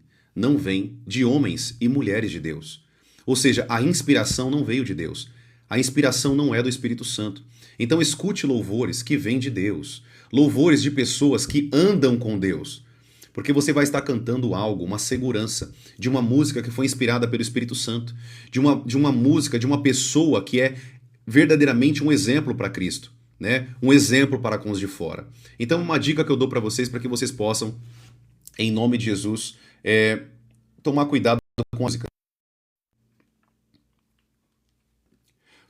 de homens e mulheres de Deus. Ou seja, a inspiração não veio de Deus. A inspiração não é do Espírito Santo. Então escute louvores que vêm de Deus. Louvores de pessoas que andam com Deus. Porque você vai estar cantando algo, uma segurança, de uma música que foi inspirada pelo Espírito Santo, de uma música, de uma pessoa que é verdadeiramente um exemplo para Cristo, né? Um exemplo para com os de fora. Então, uma dica que eu dou para vocês que vocês possam, em nome de Jesus, tomar cuidado com a música.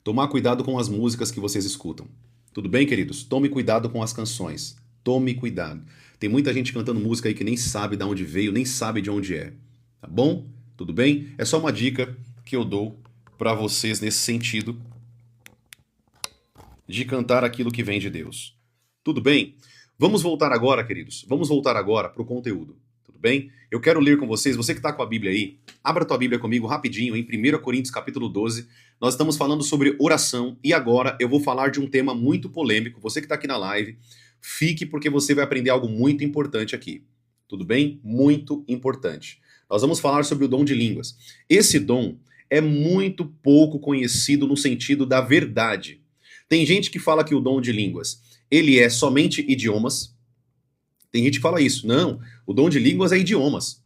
Tomar cuidado com as músicas que vocês escutam. Tudo bem, queridos? Tome cuidado com as canções. Tome cuidado. Tem muita gente cantando música aí que nem sabe de onde veio, nem sabe de onde é. Tá bom? Tudo bem? É só uma dica que eu dou para vocês nesse sentido de cantar aquilo que vem de Deus. Tudo bem? Vamos voltar agora, queridos. Vamos voltar agora para o conteúdo. Tudo bem? Eu quero ler com vocês, você que está com a Bíblia aí, abra a tua Bíblia comigo rapidinho em 1 Coríntios capítulo 12. Nós estamos falando sobre oração e agora eu vou falar de um tema muito polêmico. Você que está aqui na live, fique porque você vai aprender algo muito importante aqui. Tudo bem? Muito importante. Nós vamos falar sobre o dom de línguas. Esse dom é muito pouco conhecido no sentido da verdade. Tem gente que fala que o dom de línguas, ele é somente idiomas. Tem gente que fala isso. Não, o dom de línguas é idiomas.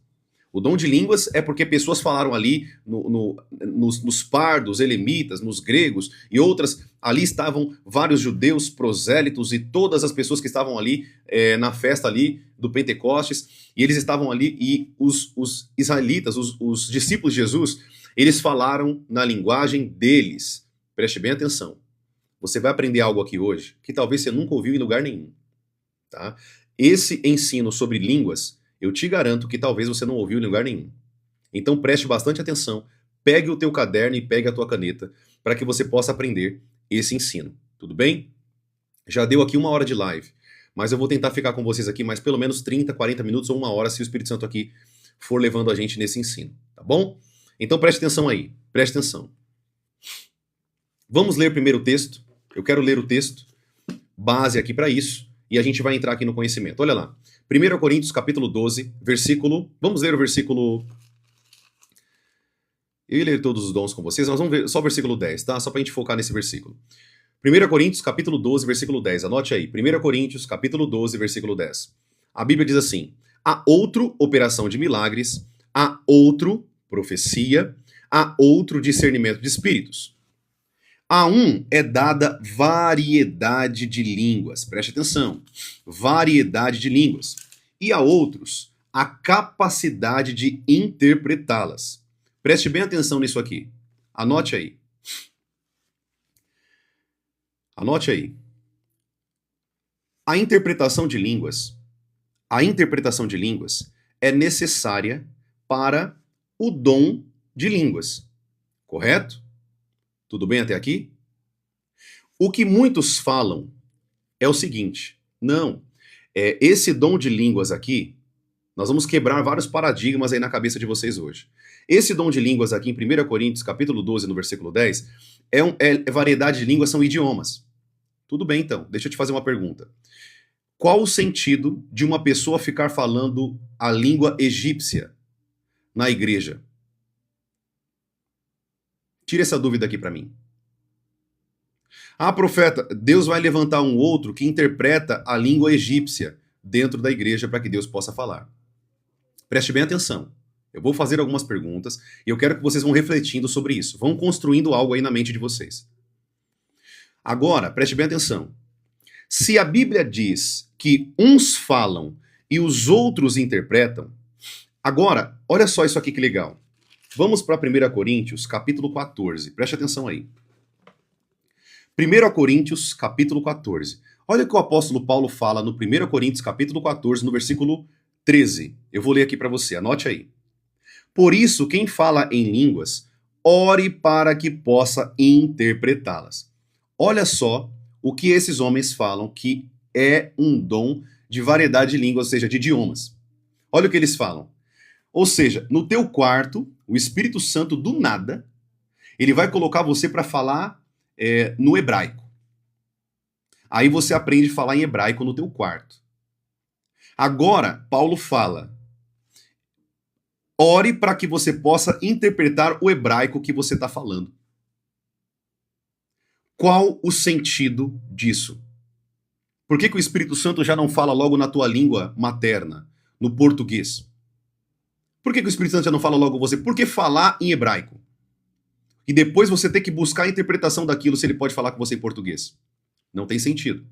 O dom de línguas é porque pessoas falaram ali nos pardos, elemitas, nos gregos e outras. Ali estavam vários judeus, prosélitos e todas as pessoas que estavam ali na festa ali do Pentecostes. E eles estavam ali e os israelitas, os discípulos de Jesus, eles falaram na linguagem deles. Preste bem atenção. Você vai aprender algo aqui hoje que talvez você nunca ouviu em lugar nenhum. Tá? Esse ensino sobre línguas, eu te garanto que talvez você não ouviu em lugar nenhum. Então preste bastante atenção, pegue o teu caderno e pegue a tua caneta para que você possa aprender esse ensino. Tudo bem? Já deu aqui 1 hora de live, mas eu vou tentar ficar com vocês aqui mais pelo menos 30, 40 minutos ou 1 hora se o Espírito Santo aqui for levando a gente nesse ensino, tá bom? Então preste atenção aí, preste atenção. Vamos ler primeiro o texto. Eu quero ler o texto, base aqui para isso, e a gente vai entrar aqui no conhecimento. Olha lá. 1 Coríntios, capítulo 12, versículo... Vamos ler o versículo... Eu ia ler todos os dons com vocês, nós vamos ver só o versículo 10, tá? Só pra gente focar nesse versículo. 1 Coríntios, capítulo 12, versículo 10. Anote aí. 1 Coríntios, capítulo 12, versículo 10. A Bíblia diz assim: há outro operação de milagres, há outro profecia, há outro discernimento de espíritos. A um é dada variedade de línguas, preste atenção, variedade de línguas, e a outros a capacidade de interpretá-las. Preste bem atenção nisso aqui, anote aí. Anote aí. A interpretação de línguas é necessária para o dom de línguas, correto? Tudo bem até aqui? O que muitos falam é o seguinte: não, esse dom de línguas aqui, nós vamos quebrar vários paradigmas aí na cabeça de vocês hoje. Esse dom de línguas aqui em 1 Coríntios, capítulo 12, no versículo 10, variedade de línguas, são idiomas. Tudo bem, então, deixa eu te fazer uma pergunta. Qual o sentido de uma pessoa ficar falando a língua egípcia na igreja? Tira essa dúvida aqui para mim. Ah, profeta, Deus vai levantar um outro que interpreta a língua egípcia dentro da igreja para que Deus possa falar. Preste bem atenção. Eu vou fazer algumas perguntas e eu quero que vocês vão refletindo sobre isso. Vão construindo algo aí na mente de vocês. Agora, preste bem atenção. Se a Bíblia diz que uns falam e os outros interpretam, agora, olha só isso aqui que legal. Vamos para 1 Coríntios, capítulo 14. Preste atenção aí. 1 Coríntios, capítulo 14. Olha o que o apóstolo Paulo fala no 1 Coríntios, capítulo 14, no versículo 13. Eu vou ler aqui para você, anote aí. Por isso, quem fala em línguas, ore para que possa interpretá-las. Olha só o que esses homens falam, que é um dom de variedade de línguas, ou seja, de idiomas. Olha o que eles falam. Ou seja, no teu quarto, o Espírito Santo, do nada, ele vai colocar você para falar no hebraico. Aí você aprende a falar em hebraico no teu quarto. Agora, Paulo fala, ore para que você possa interpretar o hebraico que você está falando. Qual o sentido disso? Por que o Espírito Santo já não fala logo na tua língua materna? no português? Por que o Espírito Santo já não fala logo com você? Por que falar em hebraico? E depois você ter que buscar a interpretação daquilo se ele pode falar com você em português. Não tem sentido.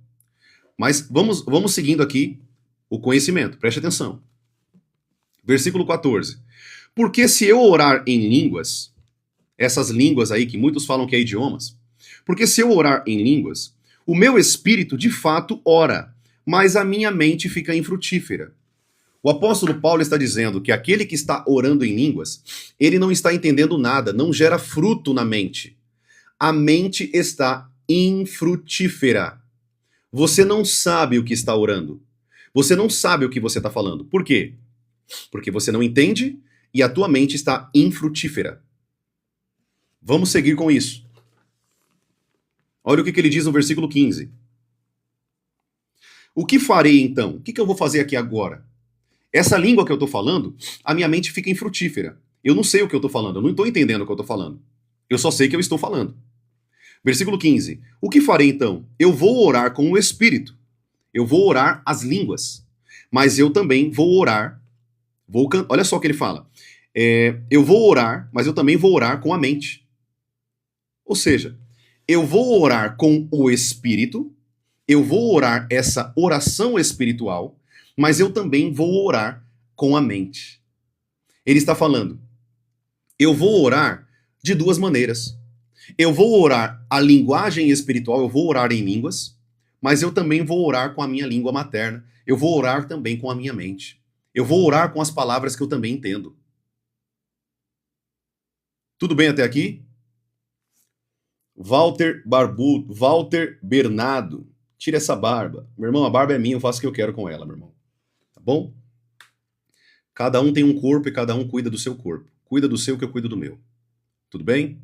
Mas vamos seguindo aqui o conhecimento. Preste atenção. Versículo 14. Porque se eu orar em línguas, essas línguas aí que muitos falam que é idiomas, porque se eu orar em línguas, o meu espírito de fato ora, mas a minha mente fica infrutífera. O apóstolo Paulo está dizendo que aquele que está orando em línguas, ele não está entendendo nada, não gera fruto na mente. A mente está infrutífera. Você não sabe o que está orando. Você não sabe o que você está falando. Por quê? Porque você não entende e a tua mente está infrutífera. Vamos seguir com isso. Olha o que ele diz no versículo 15. O que farei então? O que eu vou fazer aqui agora? Essa língua que eu estou falando, a minha mente fica infrutífera. Eu não sei o que eu estou falando, eu não estou entendendo o que eu estou falando. Eu só sei que eu estou falando. Versículo 15. O que farei então? Eu vou orar com o Espírito. Eu vou orar as línguas. Mas eu também vou orar. Olha só o que ele fala. Eu vou orar, mas eu também vou orar com a mente. Ou seja, eu vou orar com o Espírito, eu vou orar essa oração espiritual, mas eu também vou orar com a mente. Ele está falando, eu vou orar de duas maneiras. Eu vou orar a linguagem espiritual, eu vou orar em línguas, mas eu também vou orar com a minha língua materna. Eu vou orar também com a minha mente. Eu vou orar com as palavras que eu também entendo. Tudo bem até aqui? Walter Barbudo, Walter Bernardo. Tira essa barba. Meu irmão, a barba é minha, eu faço o que eu quero com ela, meu irmão. Tá bom? Cada um tem um corpo e cada um cuida do seu corpo. Cuida do seu que eu cuido do meu. Tudo bem?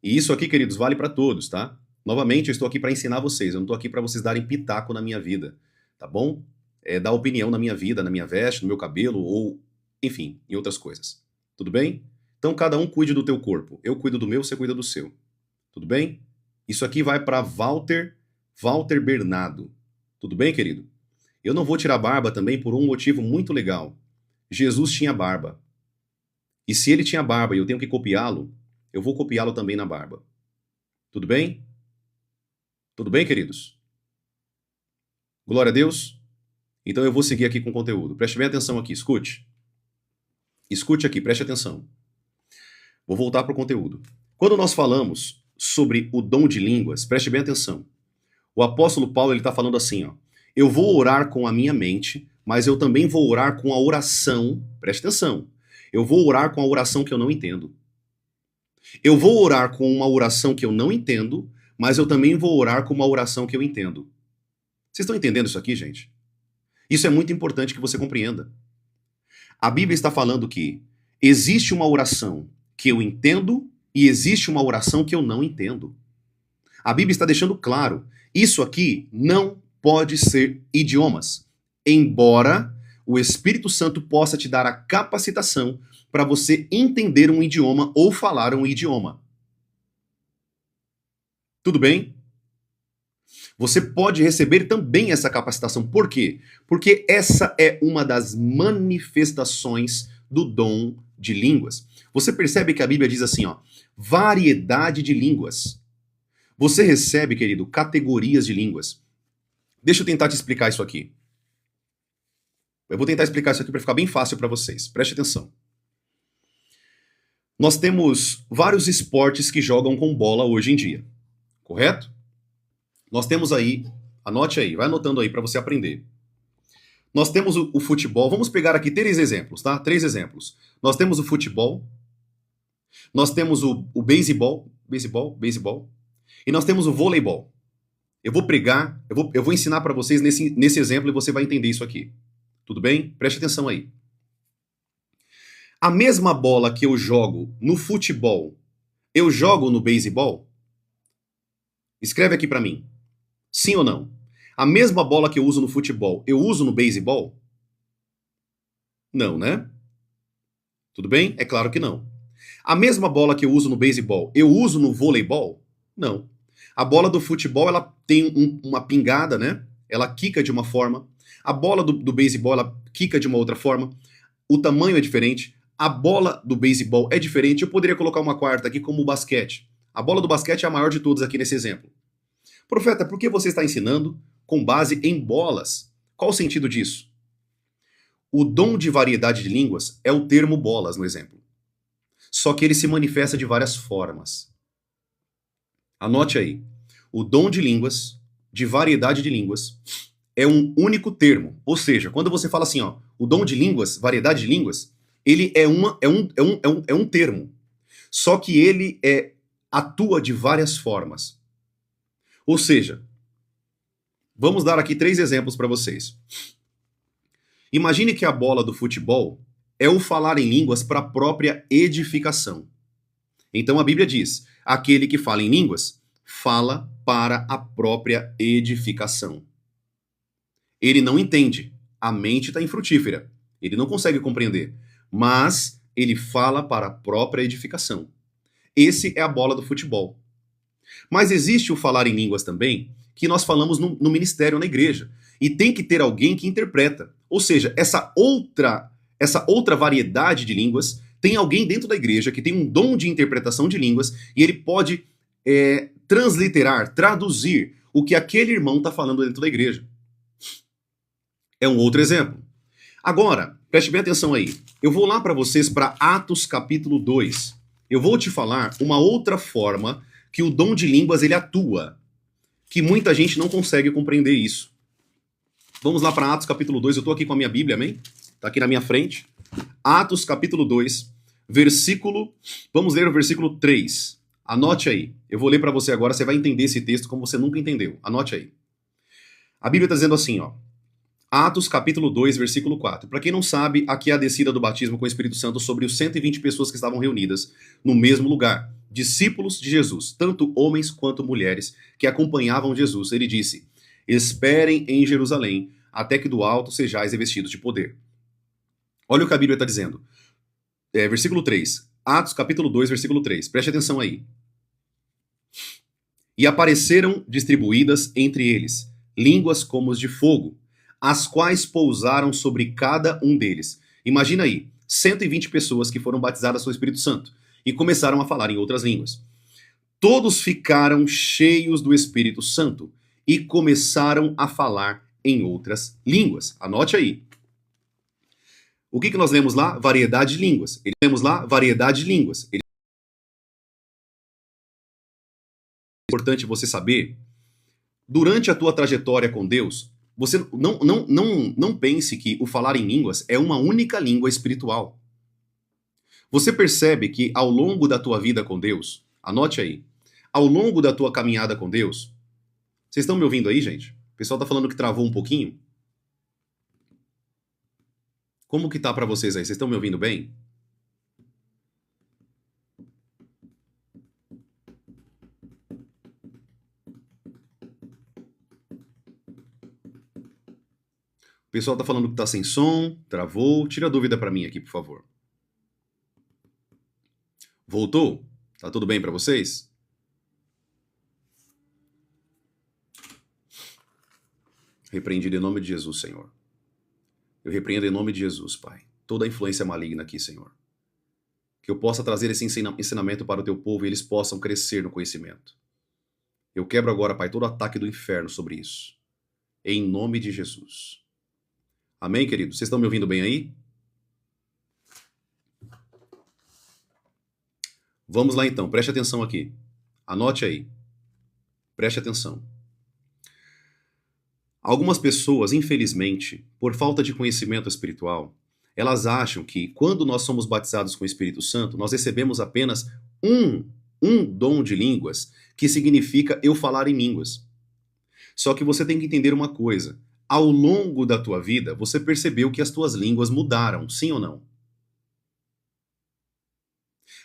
E isso aqui, queridos, vale para todos, tá? Novamente, eu estou aqui para ensinar vocês. Eu não estou aqui para vocês darem pitaco na minha vida, tá bom? Dar opinião na minha vida, na minha veste, no meu cabelo ou, enfim, em outras coisas. Tudo bem? Então, cada um cuide do teu corpo. Eu cuido do meu, você cuida do seu. Tudo bem? Isso aqui vai para Walter Bernardo. Tudo bem, querido? Eu não vou tirar barba também por um motivo muito legal. Jesus tinha barba. E se ele tinha barba e eu tenho que copiá-lo, eu vou copiá-lo também na barba. Tudo bem? Tudo bem, queridos? Glória a Deus? Então eu vou seguir aqui com o conteúdo. Preste bem atenção aqui, escute. Escute aqui, preste atenção. Vou voltar para o conteúdo. Quando nós falamos sobre o dom de línguas, preste bem atenção. O apóstolo Paulo ele está falando assim, ó. Eu vou orar com a minha mente, mas eu também vou orar com a oração. Preste atenção. Eu vou orar com a oração que eu não entendo. Eu vou orar com uma oração que eu não entendo, mas eu também vou orar com uma oração que eu entendo. Vocês estão entendendo isso aqui, gente? Isso é muito importante que você compreenda. A Bíblia está falando que existe uma oração que eu entendo e existe uma oração que eu não entendo. A Bíblia está deixando claro, isso aqui não pode ser idiomas, embora o Espírito Santo possa te dar a capacitação para você entender um idioma ou falar um idioma. Tudo bem? Você pode receber também essa capacitação. Por quê? Porque essa é uma das manifestações do dom de línguas. Você percebe que a Bíblia diz assim, ó, variedade de línguas. Você recebe, querido, categorias de línguas. Deixa eu tentar te explicar isso aqui. Eu vou tentar explicar isso aqui para ficar bem fácil para vocês. Preste atenção. Nós temos vários esportes que jogam com bola hoje em dia. Correto? Nós temos aí, anote aí, vai anotando aí para você aprender. Nós temos o futebol, vamos pegar aqui 3 exemplos, tá? 3 exemplos. Nós temos o futebol, nós temos o beisebol, e nós temos o voleibol. Eu vou pregar, eu vou ensinar para vocês nesse exemplo e você vai entender isso aqui. Tudo bem? Preste atenção aí. A mesma bola que eu jogo no futebol, eu jogo no beisebol? Escreve aqui para mim. Sim ou não? A mesma bola que eu uso no futebol, eu uso no beisebol? Não, né? Tudo bem? É claro que não. A mesma bola que eu uso no beisebol, eu uso no voleibol? Não. A bola do futebol, ela tem uma pingada, né? Ela quica de uma forma. A bola do beisebol, ela quica de uma outra forma. O tamanho é diferente. A bola do beisebol é diferente. Eu poderia colocar uma quarta aqui como o basquete. A bola do basquete é a maior de todas aqui nesse exemplo. Profeta, por que você está ensinando com base em bolas? Qual o sentido disso? O dom de variedade de línguas é o termo bolas no exemplo. Só que ele se manifesta de várias formas. Anote aí. O dom de línguas, de variedade de línguas, é um único termo. Ou seja, quando você fala assim, ó, o dom de línguas, variedade de línguas, ele é um termo. Só que ele atua de várias formas. Ou seja, vamos dar aqui 3 exemplos para vocês. Imagine que a bola do futebol é o falar em línguas para a própria edificação. Então a Bíblia diz: aquele que fala em línguas, fala para a própria edificação. Ele não entende, a mente está infrutífera, ele não consegue compreender, mas ele fala para a própria edificação. Esse é a bola do futebol. Mas existe o falar em línguas também, que nós falamos no ministério, na igreja. E tem que ter alguém que interpreta. Ou seja, essa outra variedade de línguas, tem alguém dentro da igreja que tem um dom de interpretação de línguas e ele pode transliterar, traduzir o que aquele irmão está falando dentro da igreja. É um outro exemplo. Agora, preste bem atenção aí. Eu vou lá para vocês para Atos capítulo 2. Eu vou te falar uma outra forma que o dom de línguas ele atua, que muita gente não consegue compreender isso. Vamos lá para Atos capítulo 2, eu estou aqui com a minha Bíblia, amém? Está aqui na minha frente. Atos capítulo 2, vamos ler o versículo 3. Anote aí, eu vou ler para você agora, você vai entender esse texto como você nunca entendeu. Anote aí. A Bíblia está dizendo assim, ó. Atos capítulo 2, versículo 4. Para quem não sabe, aqui é a descida do batismo com o Espírito Santo sobre os 120 pessoas que estavam reunidas no mesmo lugar. Discípulos de Jesus, tanto homens quanto mulheres, que acompanhavam Jesus. Ele disse: esperem em Jerusalém, até que do alto sejais revestidos de poder. Olha o que a Bíblia está dizendo. Versículo 3. Atos capítulo 2, versículo 3. Preste atenção aí. E apareceram distribuídas entre eles línguas como as de fogo, as quais pousaram sobre cada um deles. Imagina aí, 120 pessoas que foram batizadas com o Espírito Santo e começaram a falar em outras línguas. Todos ficaram cheios do Espírito Santo e começaram a falar em outras línguas. Anote aí. O que nós lemos lá? Variedade de línguas. Lemos lá variedade de línguas. É importante você saber, durante a tua trajetória com Deus, você não pense que o falar em línguas é uma única língua espiritual. Você percebe que ao longo da tua vida com Deus, anote aí, ao longo da tua caminhada com Deus, vocês estão me ouvindo aí, gente? O pessoal tá falando que travou um pouquinho. Como que tá para vocês aí? Vocês estão me ouvindo bem? O pessoal tá falando que tá sem som, travou. Tira a dúvida para mim aqui, por favor. Voltou? Tá tudo bem para vocês? Repreendido em nome de Jesus, Senhor. Eu repreendo em nome de Jesus, Pai, toda a influência maligna aqui, Senhor. Que eu possa trazer esse ensinamento para o teu povo e eles possam crescer no conhecimento. Eu quebro agora, Pai, todo ataque do inferno sobre isso. Em nome de Jesus. Amém, queridos? Vocês estão me ouvindo bem aí? Vamos lá então, preste atenção aqui. Anote aí. Preste atenção. Algumas pessoas, infelizmente, por falta de conhecimento espiritual, elas acham que quando nós somos batizados com o Espírito Santo, nós recebemos apenas um dom de línguas, que significa eu falar em línguas. Só que você tem que entender uma coisa. Ao longo da tua vida, você percebeu que as tuas línguas mudaram, sim ou não?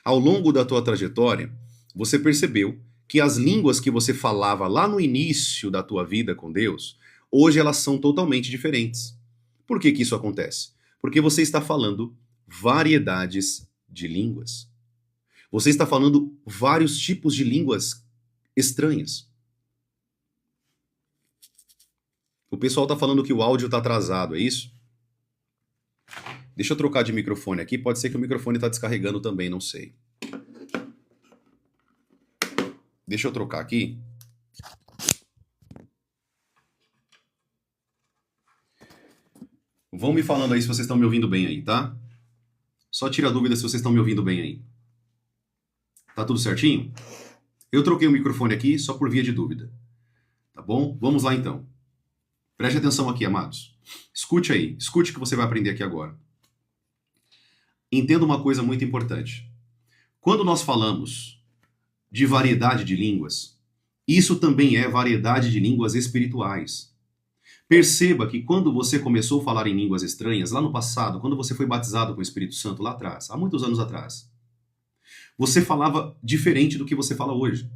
Ao longo da tua trajetória, você percebeu que as línguas que você falava lá no início da tua vida com Deus, hoje elas são totalmente diferentes. Por que isso acontece? Porque você está falando variedades de línguas. Você está falando vários tipos de línguas estranhas. O pessoal tá falando que o áudio tá atrasado, é isso? Deixa eu trocar de microfone aqui, pode ser que o microfone tá descarregando também, não sei. Deixa eu trocar aqui. Vão me falando aí se vocês estão me ouvindo bem aí, tá? Só tira dúvida se vocês estão me ouvindo bem aí. Tá tudo certinho? Eu troquei o microfone aqui só por via de dúvida. Tá bom? Vamos lá então. Preste atenção aqui, amados. Escute aí, escute o que você vai aprender aqui agora. Entenda uma coisa muito importante. Quando nós falamos de variedade de línguas, isso também é variedade de línguas espirituais. Perceba que quando você começou a falar em línguas estranhas, lá no passado, quando você foi batizado com o Espírito Santo lá atrás, há muitos anos atrás, você falava diferente do que você fala hoje.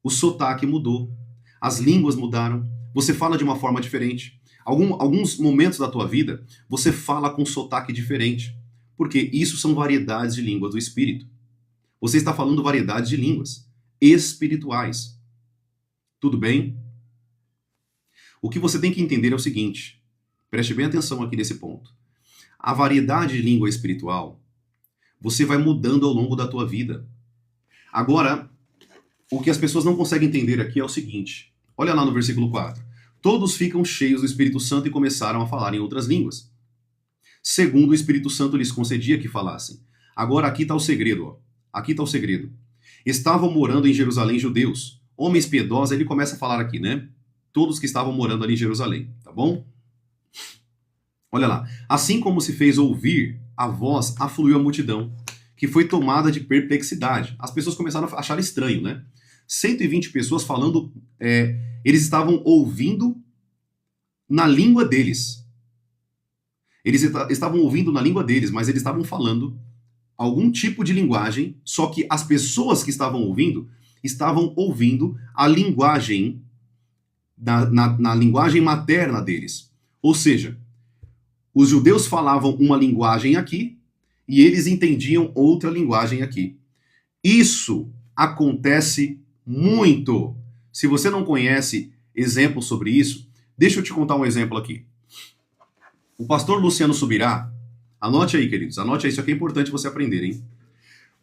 O sotaque mudou, as línguas mudaram, você fala de uma forma diferente. Alguns momentos da tua vida, você fala com sotaque diferente, porque isso são variedades de línguas do Espírito. Você está falando variedades de línguas espirituais. Tudo bem? O que você tem que entender é o seguinte, preste bem atenção aqui nesse ponto. A variedade de língua espiritual, você vai mudando ao longo da tua vida. Agora, o que as pessoas não conseguem entender aqui é o seguinte, olha lá no versículo 4. Todos ficam cheios do Espírito Santo e começaram a falar em outras línguas, segundo o Espírito Santo lhes concedia que falassem. Agora aqui está o segredo, ó. Aqui está o segredo. Estavam morando em Jerusalém judeus, homens piedosos, ele começa a falar aqui, né? Todos que estavam morando ali em Jerusalém, tá bom? Olha lá. Assim como se fez ouvir a voz, afluiu a multidão, que foi tomada de perplexidade. As pessoas começaram a achar estranho, né? 120 pessoas falando, eles estavam ouvindo na língua deles. Eles estavam ouvindo na língua deles, mas eles estavam falando algum tipo de linguagem, só que as pessoas que estavam ouvindo a linguagem na linguagem materna deles. Ou seja, os judeus falavam uma linguagem aqui e eles entendiam outra linguagem aqui. Isso acontece muito. Se você não conhece exemplos sobre isso, deixa eu te contar um exemplo aqui. O pastor Luciano Subirá, anote aí, queridos, anote aí, isso aqui é importante você aprender, hein?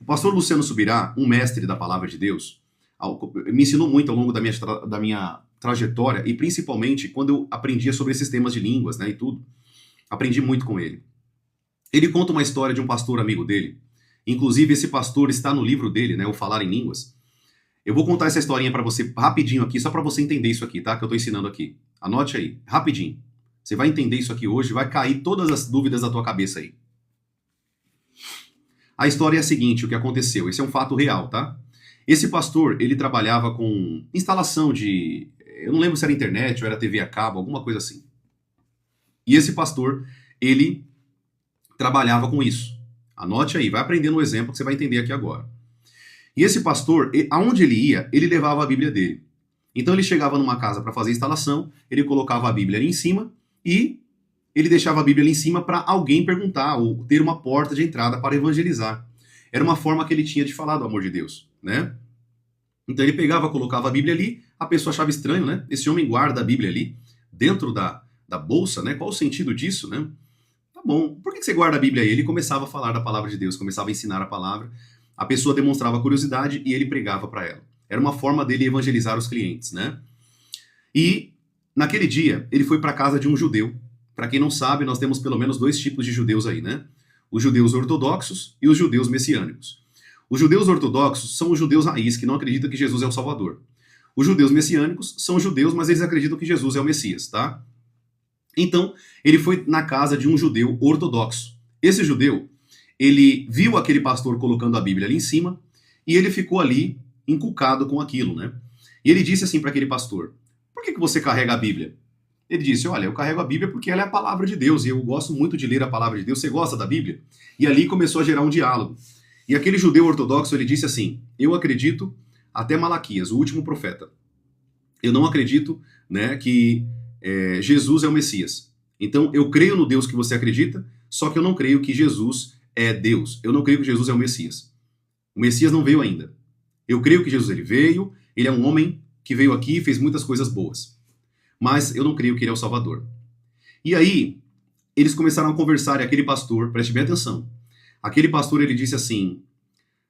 O pastor Luciano Subirá, um mestre da palavra de Deus, me ensinou muito ao longo da minha trajetória e principalmente quando eu aprendia sobre esses temas de línguas, né, e tudo. Aprendi muito com ele. Ele conta uma história de um pastor amigo dele. Inclusive, esse pastor está no livro dele, né, o Falar em Línguas. Eu vou contar essa historinha para você rapidinho aqui, só para você entender isso aqui, tá? Que eu tô ensinando aqui. Anote aí, rapidinho. Você vai entender isso aqui hoje, vai cair todas as dúvidas da tua cabeça aí. A história é a seguinte, o que aconteceu. Esse é um fato real, tá? Esse pastor, ele trabalhava com instalação de... Eu não lembro se era internet ou era TV a cabo, alguma coisa assim. E esse pastor, ele trabalhava com isso. Anote aí, vai aprendendo um exemplo que você vai entender aqui agora. E esse pastor, aonde ele ia, ele levava a Bíblia dele. Então ele chegava numa casa para fazer a instalação, ele colocava a Bíblia ali em cima e ele deixava a Bíblia ali em cima para alguém perguntar ou ter uma porta de entrada para evangelizar. Era uma forma que ele tinha de falar do amor de Deus, né? Então ele pegava, colocava a Bíblia ali, a pessoa achava estranho, né? Esse homem guarda a Bíblia ali dentro da bolsa, né? Qual o sentido disso, né? Tá bom, por que você guarda a Bíblia aí? Ele começava a falar da palavra de Deus, começava a ensinar a palavra, a pessoa demonstrava curiosidade e ele pregava para ela. Era uma forma dele evangelizar os clientes, né? E naquele dia, ele foi para a casa de um judeu. Para quem não sabe, nós temos pelo menos dois tipos de judeus aí, né? Os judeus ortodoxos e os judeus messiânicos. Os judeus ortodoxos são os judeus raiz, que não acreditam que Jesus é o Salvador. Os judeus messiânicos são judeus, mas eles acreditam que Jesus é o Messias, tá? Então, ele foi na casa de um judeu ortodoxo. Esse judeu, ele viu aquele pastor colocando a Bíblia ali em cima e ele ficou ali encucado com aquilo, né? E ele disse assim para aquele pastor, por que você carrega a Bíblia? Ele disse, olha, eu carrego a Bíblia porque ela é a palavra de Deus e eu gosto muito de ler a palavra de Deus. Você gosta da Bíblia? E ali começou a gerar um diálogo. E aquele judeu ortodoxo, ele disse assim, eu acredito até Malaquias, o último profeta. Eu não acredito, né, que Jesus é o Messias. Então, eu creio no Deus que você acredita, só que eu não creio que Jesus é Deus. Eu não creio que Jesus é o Messias. O Messias não veio ainda. Eu creio que Jesus ele veio, ele é um homem que veio aqui e fez muitas coisas boas. mas eu não creio que ele é o Salvador. E aí, eles começaram a conversar, e aquele pastor, preste bem atenção, aquele pastor, ele disse assim,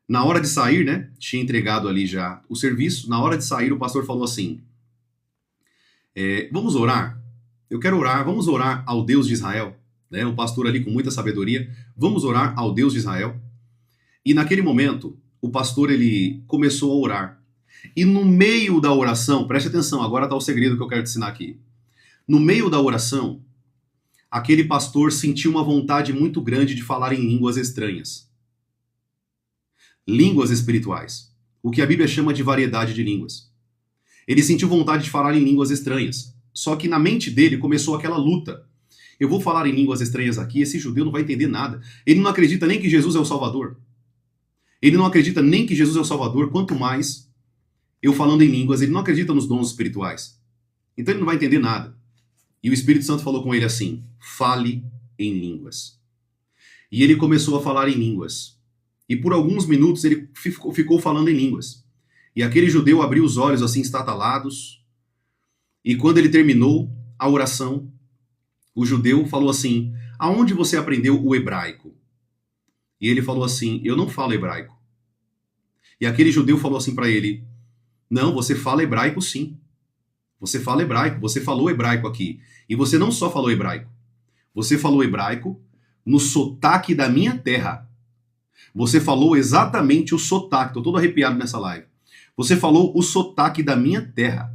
na hora de sair, né, tinha entregado ali já o serviço, na hora de sair o pastor falou assim, vamos orar? Eu quero orar, vamos orar ao Deus de Israel, né, um pastor ali com muita sabedoria, vamos orar ao Deus de Israel? E naquele momento, o pastor, ele começou a orar, e no meio da oração, preste atenção, agora está o segredo que eu quero te ensinar aqui, no meio da oração, aquele pastor sentiu uma vontade muito grande de falar em línguas estranhas. Línguas espirituais. O que a Bíblia chama de variedade de línguas. Ele sentiu vontade de falar em línguas estranhas. Só que na mente dele começou aquela luta. Eu vou falar em línguas estranhas aqui, esse judeu não vai entender nada. Ele não acredita nem que Jesus é o Salvador. Ele não acredita nem que Jesus é o Salvador, quanto mais eu falando em línguas, ele não acredita nos dons espirituais. Então ele não vai entender nada. E o Espírito Santo falou com ele assim, fale em línguas. E ele começou a falar em línguas. E por alguns minutos ele ficou falando em línguas. E aquele judeu abriu os olhos assim estatalados. E quando ele terminou a oração, o judeu falou assim, aonde você aprendeu o hebraico? E ele falou assim, eu não falo hebraico. E aquele judeu falou assim para ele, não, você fala hebraico sim. Você fala hebraico, você falou hebraico aqui. E você não só falou hebraico. Você falou hebraico no sotaque da minha terra. Você falou exatamente o sotaque. Estou todo arrepiado nessa live. Você falou o sotaque da minha terra.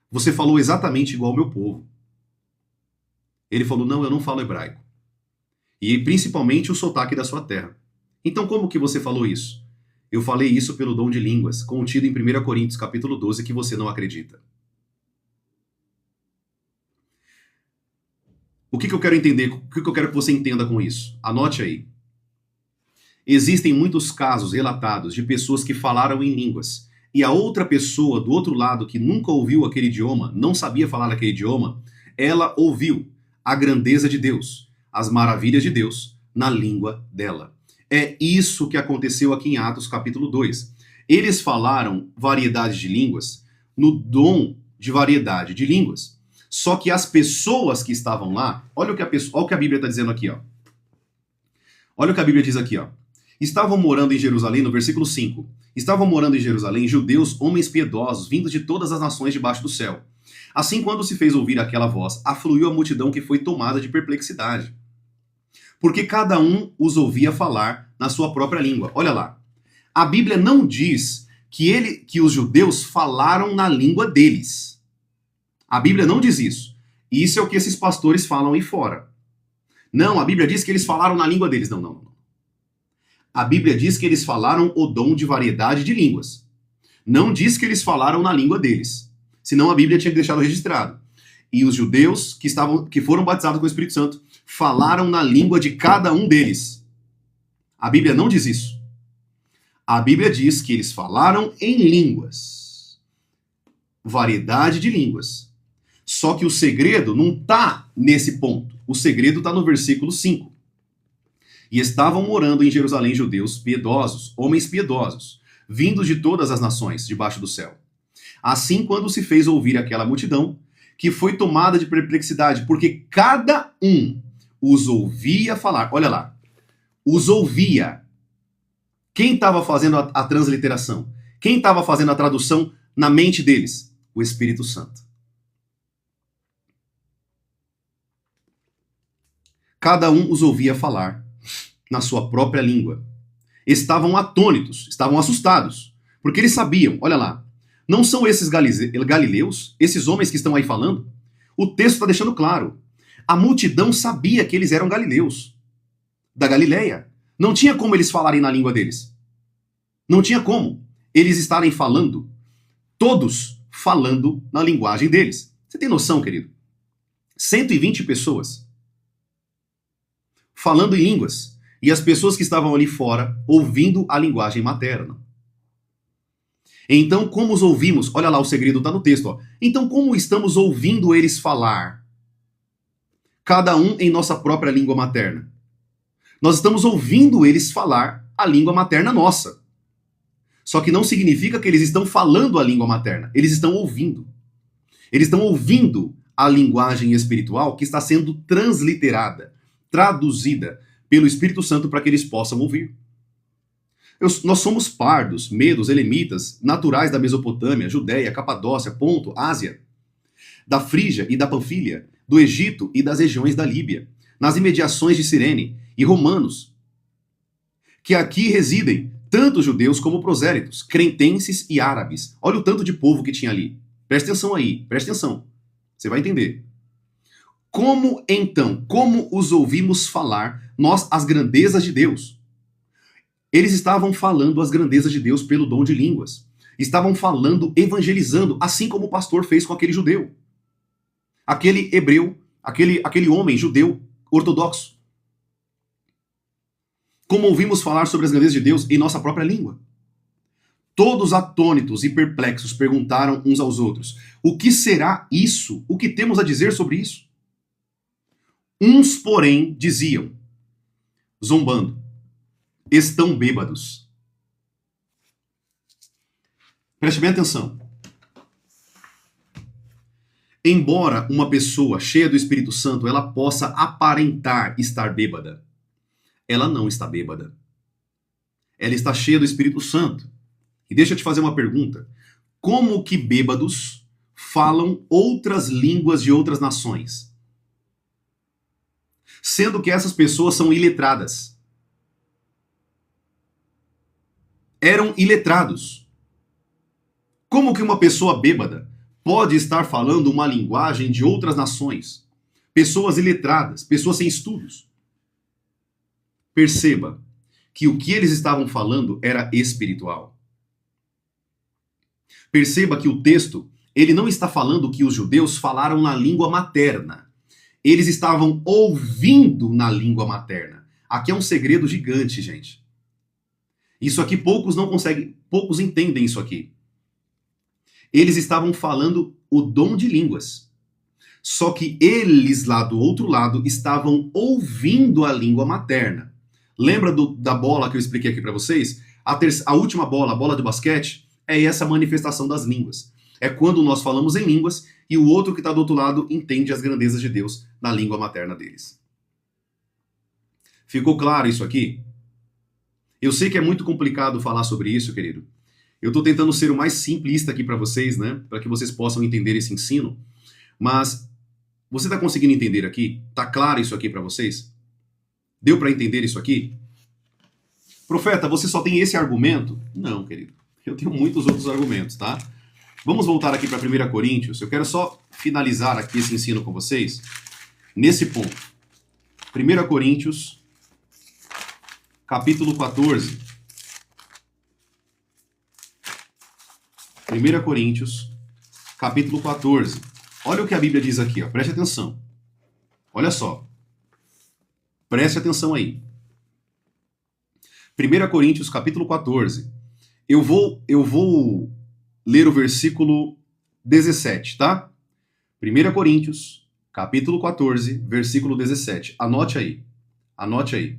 Você falou exatamente igual ao meu povo. Ele falou, não, eu não falo hebraico. E principalmente o sotaque da sua terra. Então como que você falou isso? Eu falei isso pelo dom de línguas, contido em 1 Coríntios capítulo 12, que você não acredita. O que eu quero entender, o que eu quero que você entenda com isso? Anote aí. Existem muitos casos relatados de pessoas que falaram em línguas e a outra pessoa do outro lado que nunca ouviu aquele idioma, não sabia falar aquele idioma, ela ouviu a grandeza de Deus, as maravilhas de Deus na língua dela. É isso que aconteceu aqui em Atos capítulo 2. Eles falaram variedade de línguas no dom de variedade de línguas. Só que as pessoas que estavam lá, olha o que a Bíblia está dizendo aqui, ó. Olha o que a Bíblia diz aqui, ó. Estavam morando em Jerusalém, no versículo 5. Estavam morando em Jerusalém judeus, homens piedosos, vindos de todas as nações debaixo do céu. Assim, quando se fez ouvir aquela voz, afluiu a multidão que foi tomada de perplexidade. Porque cada um os ouvia falar na sua própria língua. Olha lá. A Bíblia não diz que os judeus falaram na língua deles. A Bíblia não diz isso. E isso é o que esses pastores falam aí fora. Não, a Bíblia diz que eles falaram na língua deles. Não. A Bíblia diz que eles falaram o dom de variedade de línguas. Não diz que eles falaram na língua deles. Senão a Bíblia tinha deixado registrado. E os judeus que foram batizados com o Espírito Santo falaram na língua de cada um deles. A Bíblia não diz isso. A Bíblia diz que eles falaram em línguas. Variedade de línguas. Só que o segredo não está nesse ponto. O segredo está no versículo 5. E estavam morando em Jerusalém judeus piedosos, homens piedosos, vindos de todas as nações debaixo do céu. Assim, quando se fez ouvir aquela multidão, que foi tomada de perplexidade, porque cada um os ouvia falar. Olha lá. Os ouvia. Quem estava fazendo a transliteração? Quem estava fazendo a tradução na mente deles? O Espírito Santo. Cada um os ouvia falar na sua própria língua. Estavam atônitos, estavam assustados, porque eles sabiam, olha lá, não são esses galileus, esses homens que estão aí falando? O texto está deixando claro. A multidão sabia que eles eram galileus, da Galileia. Não tinha como eles falarem na língua deles. Não tinha como eles estarem falando, todos falando na linguagem deles. Você tem noção, querido? 120 pessoas falando em línguas, e as pessoas que estavam ali fora ouvindo a linguagem materna. Então, como os ouvimos? Olha lá, o segredo está no texto. Ó. Então, como estamos ouvindo eles falar? Cada um em nossa própria língua materna. Nós estamos ouvindo eles falar a língua materna nossa. Só que não significa que eles estão falando a língua materna. Eles estão ouvindo. Eles estão ouvindo a linguagem espiritual que está sendo transliterada, traduzida pelo Espírito Santo para que eles possam ouvir. Nós somos pardos, medos, elemitas, naturais da Mesopotâmia, Judéia, Capadócia, Ponto, Ásia, da Frígia e da Panfilha, do Egito e das regiões da Líbia, nas imediações de Cirene, e romanos, que aqui residem tanto judeus como prosélitos, cretenses e árabes. Olha o tanto de povo que tinha ali. Presta atenção aí, presta atenção. Você vai entender. Como então, como os ouvimos falar, nós, as grandezas de Deus? Eles estavam falando as grandezas de Deus pelo dom de línguas. Estavam falando, evangelizando, assim como o pastor fez com aquele judeu. Aquele hebreu, aquele homem judeu ortodoxo. Como ouvimos falar sobre as grandezas de Deus em nossa própria língua. Todos atônitos e perplexos perguntaram uns aos outros: o que será isso? O que temos a dizer sobre isso? Uns, porém, diziam, zombando, estão bêbados. Preste bem atenção. Embora uma pessoa cheia do Espírito Santo ela possa aparentar estar bêbada, ela não está bêbada. Ela está cheia do Espírito Santo. E deixa eu te fazer uma pergunta. Como que bêbados falam outras línguas de outras nações? Sendo que essas pessoas são iletradas. Eram iletrados. Como que uma pessoa bêbada pode estar falando uma linguagem de outras nações? Pessoas iletradas, pessoas sem estudos. Perceba que o que eles estavam falando era espiritual. Perceba que o texto, ele não está falando que os judeus falaram na língua materna. Eles estavam ouvindo na língua materna. Aqui é um segredo gigante, gente. Isso aqui poucos não conseguem, poucos entendem isso aqui. Eles estavam falando o dom de línguas. Só que eles, lá do outro lado, estavam ouvindo a língua materna. Lembra da bola que eu expliquei aqui para vocês? A última bola, a bola de basquete, é essa manifestação das línguas. É quando nós falamos em línguas e o outro que está do outro lado entende as grandezas de Deus na língua materna deles. Ficou claro isso aqui? Eu sei que é muito complicado falar sobre isso, querido. Eu estou tentando ser o mais simplista aqui para vocês, né? Para que vocês possam entender esse ensino. Mas você está conseguindo entender aqui? Está claro isso aqui para vocês? Deu para entender isso aqui? Profeta, você só tem esse argumento? Não, querido. Eu tenho muitos outros argumentos, tá? Vamos voltar aqui para 1 Coríntios. Eu quero só finalizar aqui esse ensino com vocês nesse ponto. 1 Coríntios, capítulo 14. 1 Coríntios, capítulo 14. Olha o que a Bíblia diz aqui, ó. Preste atenção. Olha só. Preste atenção aí. 1 Coríntios, capítulo 14. Eu vou ler o versículo 17, tá? 1 Coríntios, capítulo 14, versículo 17. Anote aí. Anote aí.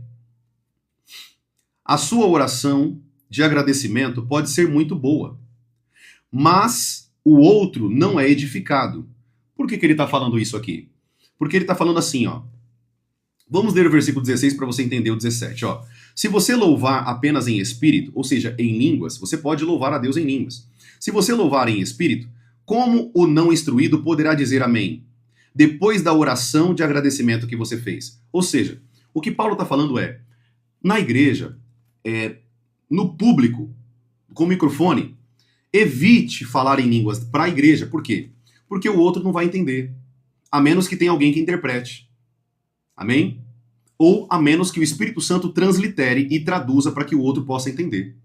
A sua oração de agradecimento pode ser muito boa, mas o outro não é edificado. Por que ele está falando isso aqui? Porque ele está falando assim, ó. Vamos ler o versículo 16 para você entender o 17, ó. Se você louvar apenas em espírito, ou seja, em línguas, você pode louvar a Deus em línguas. Se você louvar em espírito, como o não instruído poderá dizer amém? Depois da oração de agradecimento que você fez. Ou seja, o que Paulo está falando é, na igreja, no público, com o microfone, evite falar em línguas para a igreja. Por quê? Porque o outro não vai entender, a menos que tenha alguém que interprete. Amém? Ou a menos que o Espírito Santo translitere e traduza para que o outro possa entender.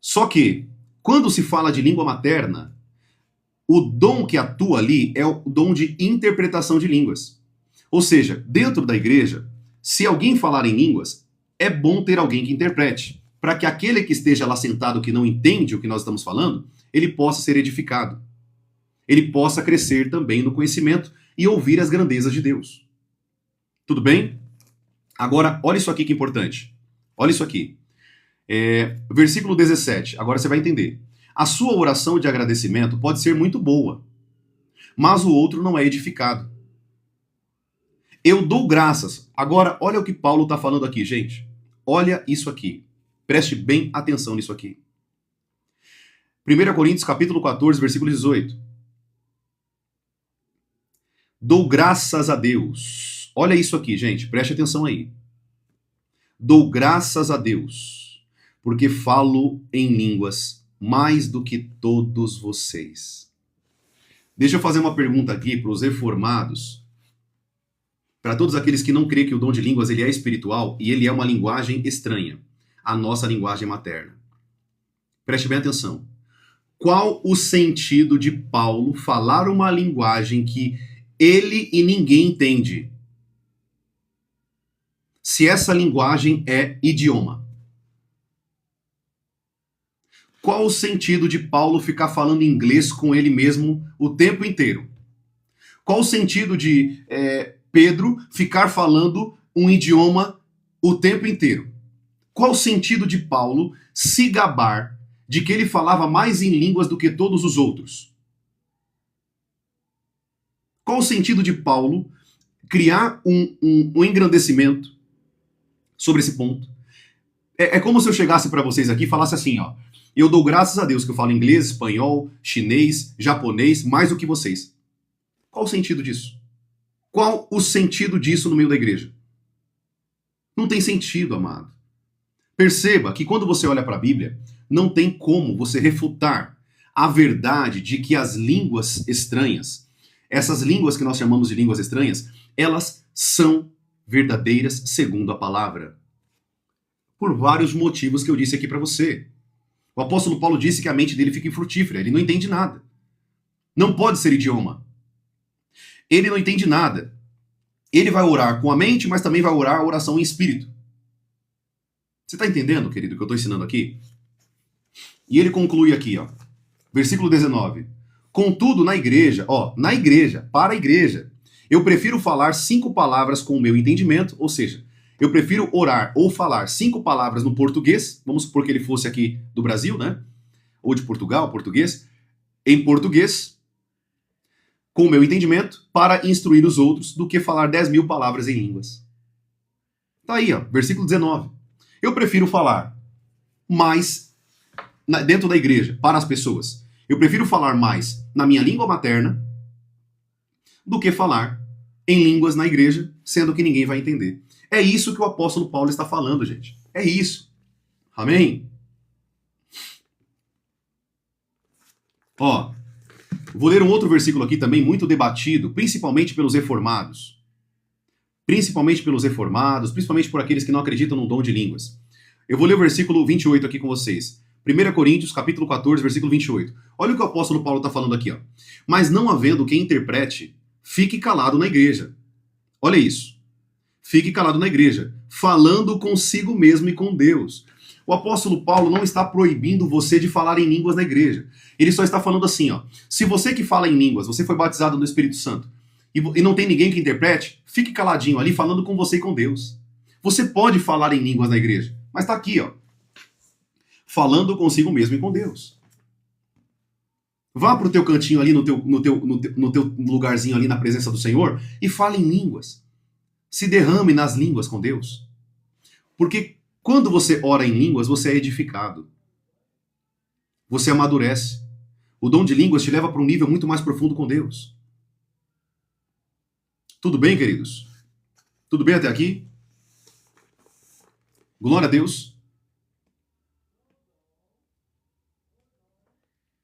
Só que, quando se fala de língua materna, o dom que atua ali é o dom de interpretação de línguas. Ou seja, dentro da igreja, se alguém falar em línguas, é bom ter alguém que interprete, para que aquele que esteja lá sentado que não entende o que nós estamos falando, ele possa ser edificado. Ele possa crescer também no conhecimento e ouvir as grandezas de Deus. Tudo bem? Agora, olha isso aqui que é importante. Olha isso aqui. Versículo 17. Agora você vai entender. A sua oração de agradecimento pode ser muito boa, mas o outro não é edificado. Eu dou graças. Agora, olha o que Paulo está falando aqui, gente. Olha isso aqui. Preste bem atenção nisso aqui. 1 Coríntios capítulo 14, versículo 18. Dou graças a Deus. Olha isso aqui, gente. Preste atenção aí. Dou graças a Deus, porque falo em línguas mais do que todos vocês. Deixa eu fazer uma pergunta aqui para os reformados, para todos aqueles que não creem que o dom de línguas ele é espiritual e ele é uma linguagem estranha, a nossa linguagem materna. Preste bem atenção. Qual o sentido de Paulo falar uma linguagem que ele e ninguém entende, se essa linguagem é idioma? Qual o sentido de Paulo ficar falando inglês com ele mesmo o tempo inteiro? Qual o sentido de Pedro ficar falando um idioma o tempo inteiro? Qual o sentido de Paulo se gabar de que ele falava mais em línguas do que todos os outros? Qual o sentido de Paulo criar um engrandecimento sobre esse ponto? É como se eu chegasse para vocês aqui e falasse assim, ó, eu dou graças a Deus que eu falo inglês, espanhol, chinês, japonês, mais do que vocês. Qual o sentido disso? Qual o sentido disso no meio da igreja? Não tem sentido, amado. Perceba que quando você olha para a Bíblia, não tem como você refutar a verdade de que as línguas estranhas, essas línguas que nós chamamos de línguas estranhas, elas são verdadeiras segundo a palavra. Por vários motivos que eu disse aqui para você. O apóstolo Paulo disse que a mente dele fica infrutífera, ele não entende nada. Não pode ser idioma. Ele não entende nada. Ele vai orar com a mente, mas também vai orar a oração em espírito. Você está entendendo, querido, o que eu estou ensinando aqui? E ele conclui aqui, ó, versículo 19. Contudo, na igreja, para a igreja, eu prefiro falar 5 palavras com o meu entendimento, ou seja, eu prefiro orar ou falar 5 palavras no português, vamos supor que ele fosse aqui do Brasil, né? Ou de Portugal, português, em português, com o meu entendimento, para instruir os outros, do que falar 10.000 palavras em línguas. Tá aí, ó, versículo 19. Eu prefiro falar mais dentro da igreja, para as pessoas. Eu prefiro falar mais na minha língua materna do que falar em línguas na igreja, sendo que ninguém vai entender. É isso que o apóstolo Paulo está falando, gente. É isso. Amém? Ó, vou ler um outro versículo aqui também muito debatido, principalmente pelos reformados. Principalmente por aqueles que não acreditam no dom de línguas. Eu vou ler o versículo 28 aqui com vocês. 1 Coríntios, capítulo 14, versículo 28. Olha o que o apóstolo Paulo está falando aqui, ó. Mas não havendo quem interprete, fique calado na igreja. Olha isso. Fique calado na igreja, falando consigo mesmo e com Deus. O apóstolo Paulo não está proibindo você de falar em línguas na igreja. Ele só está falando assim, ó. Se você que fala em línguas, você foi batizado no Espírito Santo, e não tem ninguém que interprete, fique caladinho ali, falando com você e com Deus. Você pode falar em línguas na igreja, mas está aqui, ó. Falando consigo mesmo e com Deus. Vá para o teu cantinho ali, no teu lugarzinho ali na presença do Senhor, e fale em línguas. Se derrame nas línguas com Deus. Porque quando você ora em línguas, você é edificado. Você amadurece. O dom de línguas te leva para um nível muito mais profundo com Deus. Tudo bem, queridos? Tudo bem até aqui? Glória a Deus.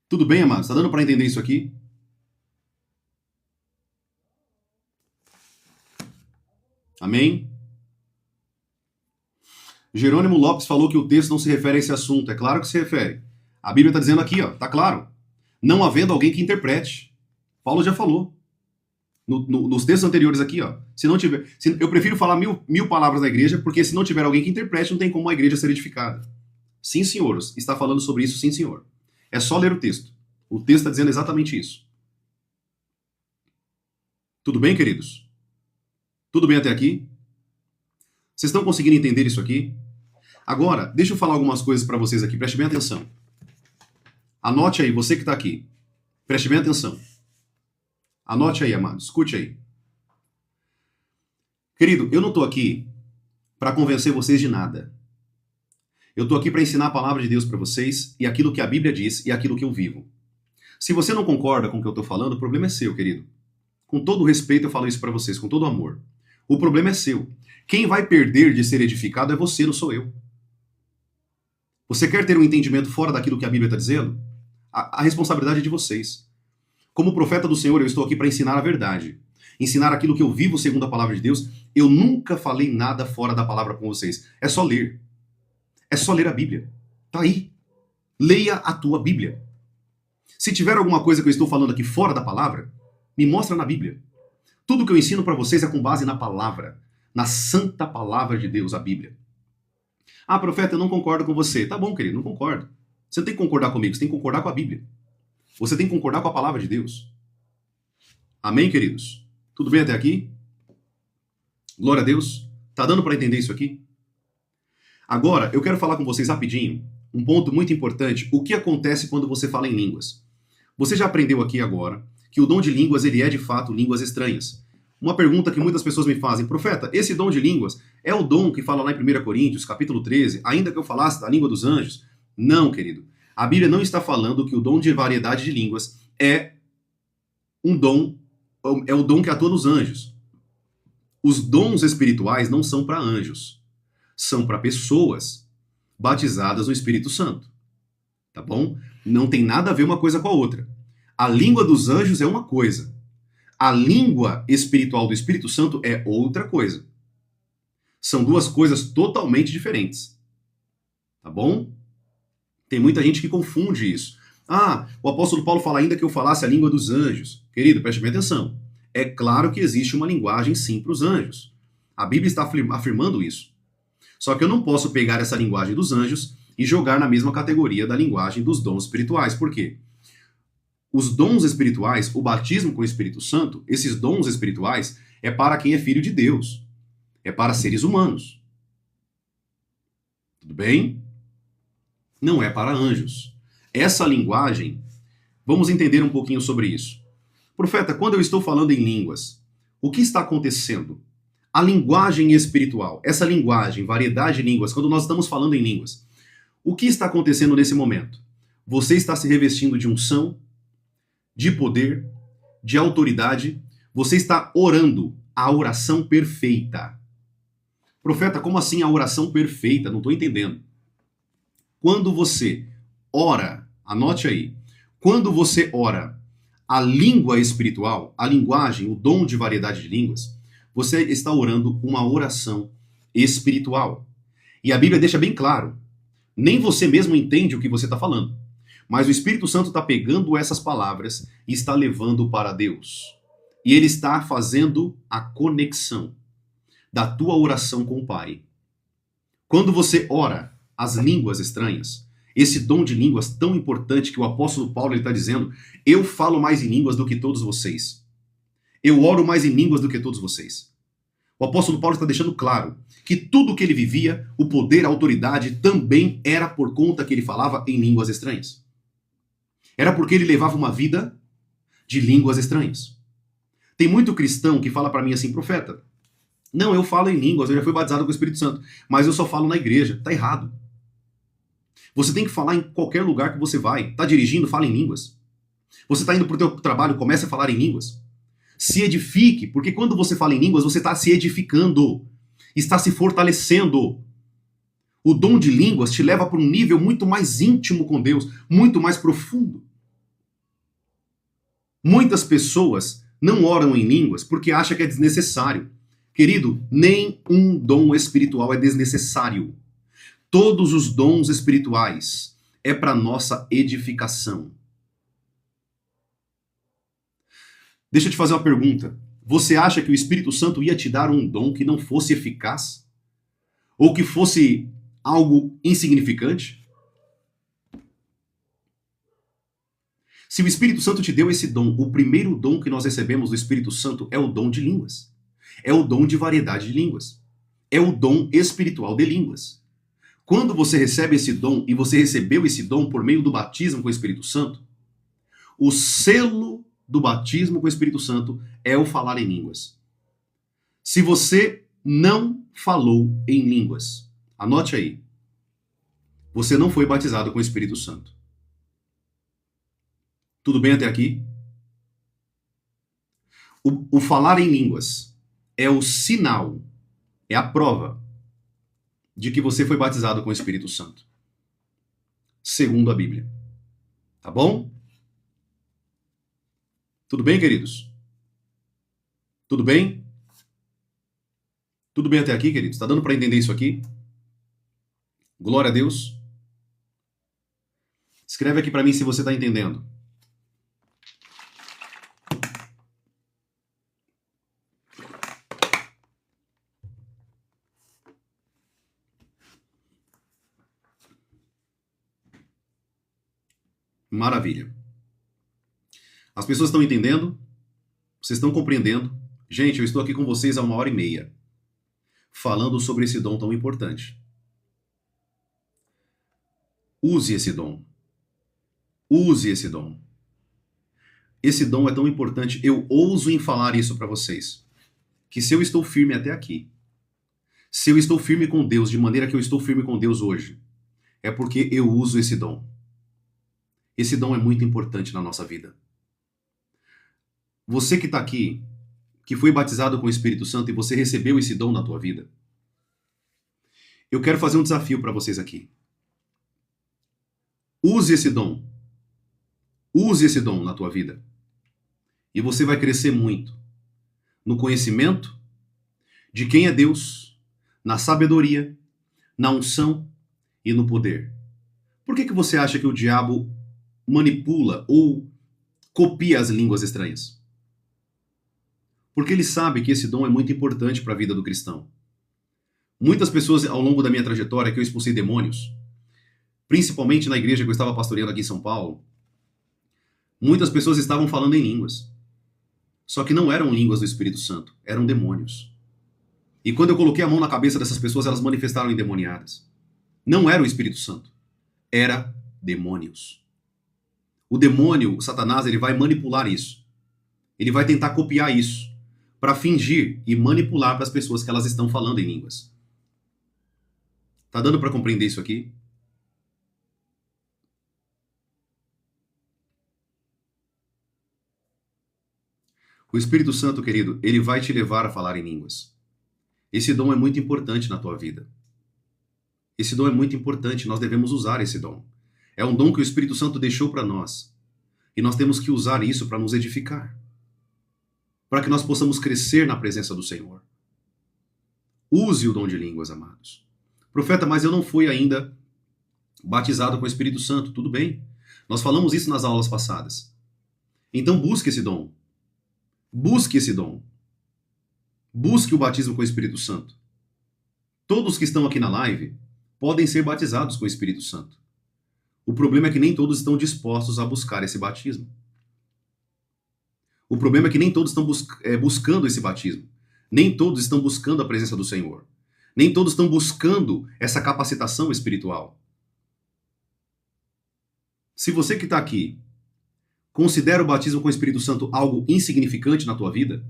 Tudo bem, amados? Está dando para entender isso aqui? Amém? Jerônimo Lopes falou que o texto não se refere a esse assunto. É claro que se refere. A Bíblia está dizendo aqui, ó, tá claro. Não havendo alguém que interprete. Paulo já falou. Nos textos anteriores aqui, ó. Se não tiver, eu prefiro falar mil palavras na igreja, porque se não tiver alguém que interprete, não tem como a igreja ser edificada. Sim, senhores. Está falando sobre isso, sim, senhor. É só ler o texto. O texto está dizendo exatamente isso. Tudo bem, queridos? Tudo bem até aqui? Vocês estão conseguindo entender isso aqui? Agora, deixa eu falar algumas coisas para vocês aqui. Preste bem atenção. Anote aí, você que está aqui. Preste bem atenção. Anote aí, amado, escute aí. Querido, eu não estou aqui para convencer vocês de nada. Eu estou aqui para ensinar a palavra de Deus para vocês e aquilo que a Bíblia diz e aquilo que eu vivo. Se você não concorda com o que eu estou falando, o problema é seu, querido. Com todo respeito, eu falo isso para vocês, com todo amor. O problema é seu. Quem vai perder de ser edificado é você, não sou eu. Você quer ter um entendimento fora daquilo que a Bíblia está dizendo? A responsabilidade é de vocês. Como profeta do Senhor, eu estou aqui para ensinar a verdade. Ensinar aquilo que eu vivo segundo a palavra de Deus. Eu nunca falei nada fora da palavra com vocês. É só ler. É só ler a Bíblia. Tá aí. Leia a tua Bíblia. Se tiver alguma coisa que eu estou falando aqui fora da palavra, me mostra na Bíblia. Tudo que eu ensino para vocês é com base na palavra, na santa palavra de Deus, a Bíblia. Ah, profeta, eu não concordo com você. Tá bom, querido, não concordo. Você não tem que concordar comigo, você tem que concordar com a Bíblia. Você tem que concordar com a palavra de Deus. Amém, queridos? Tudo bem até aqui? Glória a Deus. Tá dando para entender isso aqui? Agora, eu quero falar com vocês rapidinho um ponto muito importante. O que acontece quando você fala em línguas? Você já aprendeu aqui agora que o dom de línguas, ele é de fato línguas estranhas. Uma pergunta que muitas pessoas me fazem: profeta, esse dom de línguas é o dom que fala lá em 1 Coríntios, capítulo 13, ainda que eu falasse da língua dos anjos? Não, querido. A Bíblia não está falando que o dom de variedade de línguas é um dom, é o dom que atua nos anjos. Os dons espirituais não são para anjos, são para pessoas batizadas no Espírito Santo. Tá bom? Não tem nada a ver uma coisa com a outra. A língua dos anjos é uma coisa. A língua espiritual do Espírito Santo é outra coisa. São duas coisas totalmente diferentes. Tá bom? Tem muita gente que confunde isso. Ah, o apóstolo Paulo fala ainda que eu falasse a língua dos anjos. Querido, preste bem atenção. É claro que existe uma linguagem sim para os anjos. A Bíblia está afirmando isso. Só que eu não posso pegar essa linguagem dos anjos e jogar na mesma categoria da linguagem dos dons espirituais. Por quê? Os dons espirituais, o batismo com o Espírito Santo, esses dons espirituais, é para quem é filho de Deus. É para seres humanos. Tudo bem? Não é para anjos. Essa linguagem, vamos entender um pouquinho sobre isso. Profeta, quando eu estou falando em línguas, o que está acontecendo? A linguagem espiritual, essa linguagem, variedade de línguas, quando nós estamos falando em línguas, o que está acontecendo nesse momento? Você está se revestindo de unção, de poder, de autoridade, você está orando a oração perfeita. Profeta, como assim a oração perfeita? Não estou entendendo. Quando você ora, anote aí, quando você ora a língua espiritual, a linguagem, o dom de variedade de línguas, você está orando uma oração espiritual. E a Bíblia deixa bem claro, nem você mesmo entende o que você está falando, mas o Espírito Santo está pegando essas palavras e está levando para Deus. E ele está fazendo a conexão da tua oração com o Pai. Quando você ora as línguas estranhas, esse dom de línguas tão importante que o apóstolo Paulo está dizendo, eu falo mais em línguas do que todos vocês. Eu oro mais em línguas do que todos vocês. O apóstolo Paulo está deixando claro que tudo que ele vivia, o poder, a autoridade, também era por conta que ele falava em línguas estranhas. Era porque ele levava uma vida de línguas estranhas. Tem muito cristão que fala para mim assim, profeta, não, eu falo em línguas, eu já fui batizado com o Espírito Santo, mas eu só falo na igreja. Tá errado. Você tem que falar em qualquer lugar que você vai. Tá dirigindo, fala em línguas. Você está indo para o teu trabalho, comece a falar em línguas. Se edifique, porque quando você fala em línguas, você está se edificando, está se fortalecendo. O dom de línguas te leva para um nível muito mais íntimo com Deus, muito mais profundo. Muitas pessoas não oram em línguas porque acham que é desnecessário. Querido, nem um dom espiritual é desnecessário. Todos os dons espirituais é para nossa edificação. Deixa eu te fazer uma pergunta. Você acha que o Espírito Santo ia te dar um dom que não fosse eficaz? Ou que fosse algo insignificante? Se o Espírito Santo te deu esse dom, o primeiro dom que nós recebemos do Espírito Santo é o dom de línguas. É o dom de variedade de línguas. É o dom espiritual de línguas. Quando você recebe esse dom, e você recebeu esse dom por meio do batismo com o Espírito Santo, o selo do batismo com o Espírito Santo é o falar em línguas. Se você não falou em línguas, anote aí, você não foi batizado com o Espírito Santo. Tudo bem até aqui? O falar em línguas é o sinal, é a prova de que você foi batizado com o Espírito Santo, segundo a Bíblia. Tá bom? Tudo bem, queridos? Tudo bem? Tudo bem até aqui, queridos? Tá dando para entender isso aqui? Glória a Deus. Escreve aqui para mim se você está entendendo. Maravilha. As pessoas estão entendendo? Vocês estão compreendendo? Gente, eu estou aqui com vocês há 1h30, falando sobre esse dom tão importante. Use esse dom. Use esse dom. Esse dom é tão importante, eu ouso em falar isso para vocês, que se eu estou firme até aqui, se eu estou firme com Deus, de maneira que eu estou firme com Deus hoje, é porque eu uso esse dom. Esse dom é muito importante na nossa vida. Você que está aqui, que foi batizado com o Espírito Santo e você recebeu esse dom na tua vida, eu quero fazer um desafio para vocês aqui. Use esse dom. Use esse dom na tua vida. E você vai crescer muito no conhecimento de quem é Deus, na sabedoria, na unção e no poder. Por que você acha que o diabo manipula ou copia as línguas estranhas? Porque ele sabe que esse dom é muito importante para a vida do cristão. Muitas pessoas ao longo da minha trajetória que eu expulsei demônios, principalmente na igreja que eu estava pastoreando aqui em São Paulo, muitas pessoas estavam falando em línguas. Só que não eram línguas do Espírito Santo, eram demônios. E quando eu coloquei a mão na cabeça dessas pessoas, elas manifestaram endemoniadas. Não era o Espírito Santo, era demônios. O demônio, o Satanás, ele vai manipular isso. Ele vai tentar copiar isso para fingir e manipular para as pessoas que elas estão falando em línguas. Tá dando para compreender isso aqui? O Espírito Santo, querido, ele vai te levar a falar em línguas. Esse dom é muito importante na tua vida. Esse dom é muito importante, nós devemos usar esse dom. É um dom que o Espírito Santo deixou para nós. E nós temos que usar isso para nos edificar. Para que nós possamos crescer na presença do Senhor. Use o dom de línguas, amados. Profeta, mas eu não fui ainda batizado com o Espírito Santo. Tudo bem. Nós falamos isso nas aulas passadas. Então busque esse dom. Busque esse dom. Busque o batismo com o Espírito Santo. Todos que estão aqui na live podem ser batizados com o Espírito Santo. O problema é que nem todos estão dispostos a buscar esse batismo. O problema é que nem todos estão buscando esse batismo. Nem todos estão buscando a presença do Senhor. Nem todos estão buscando essa capacitação espiritual. Se você que está aqui considera o batismo com o Espírito Santo algo insignificante na tua vida,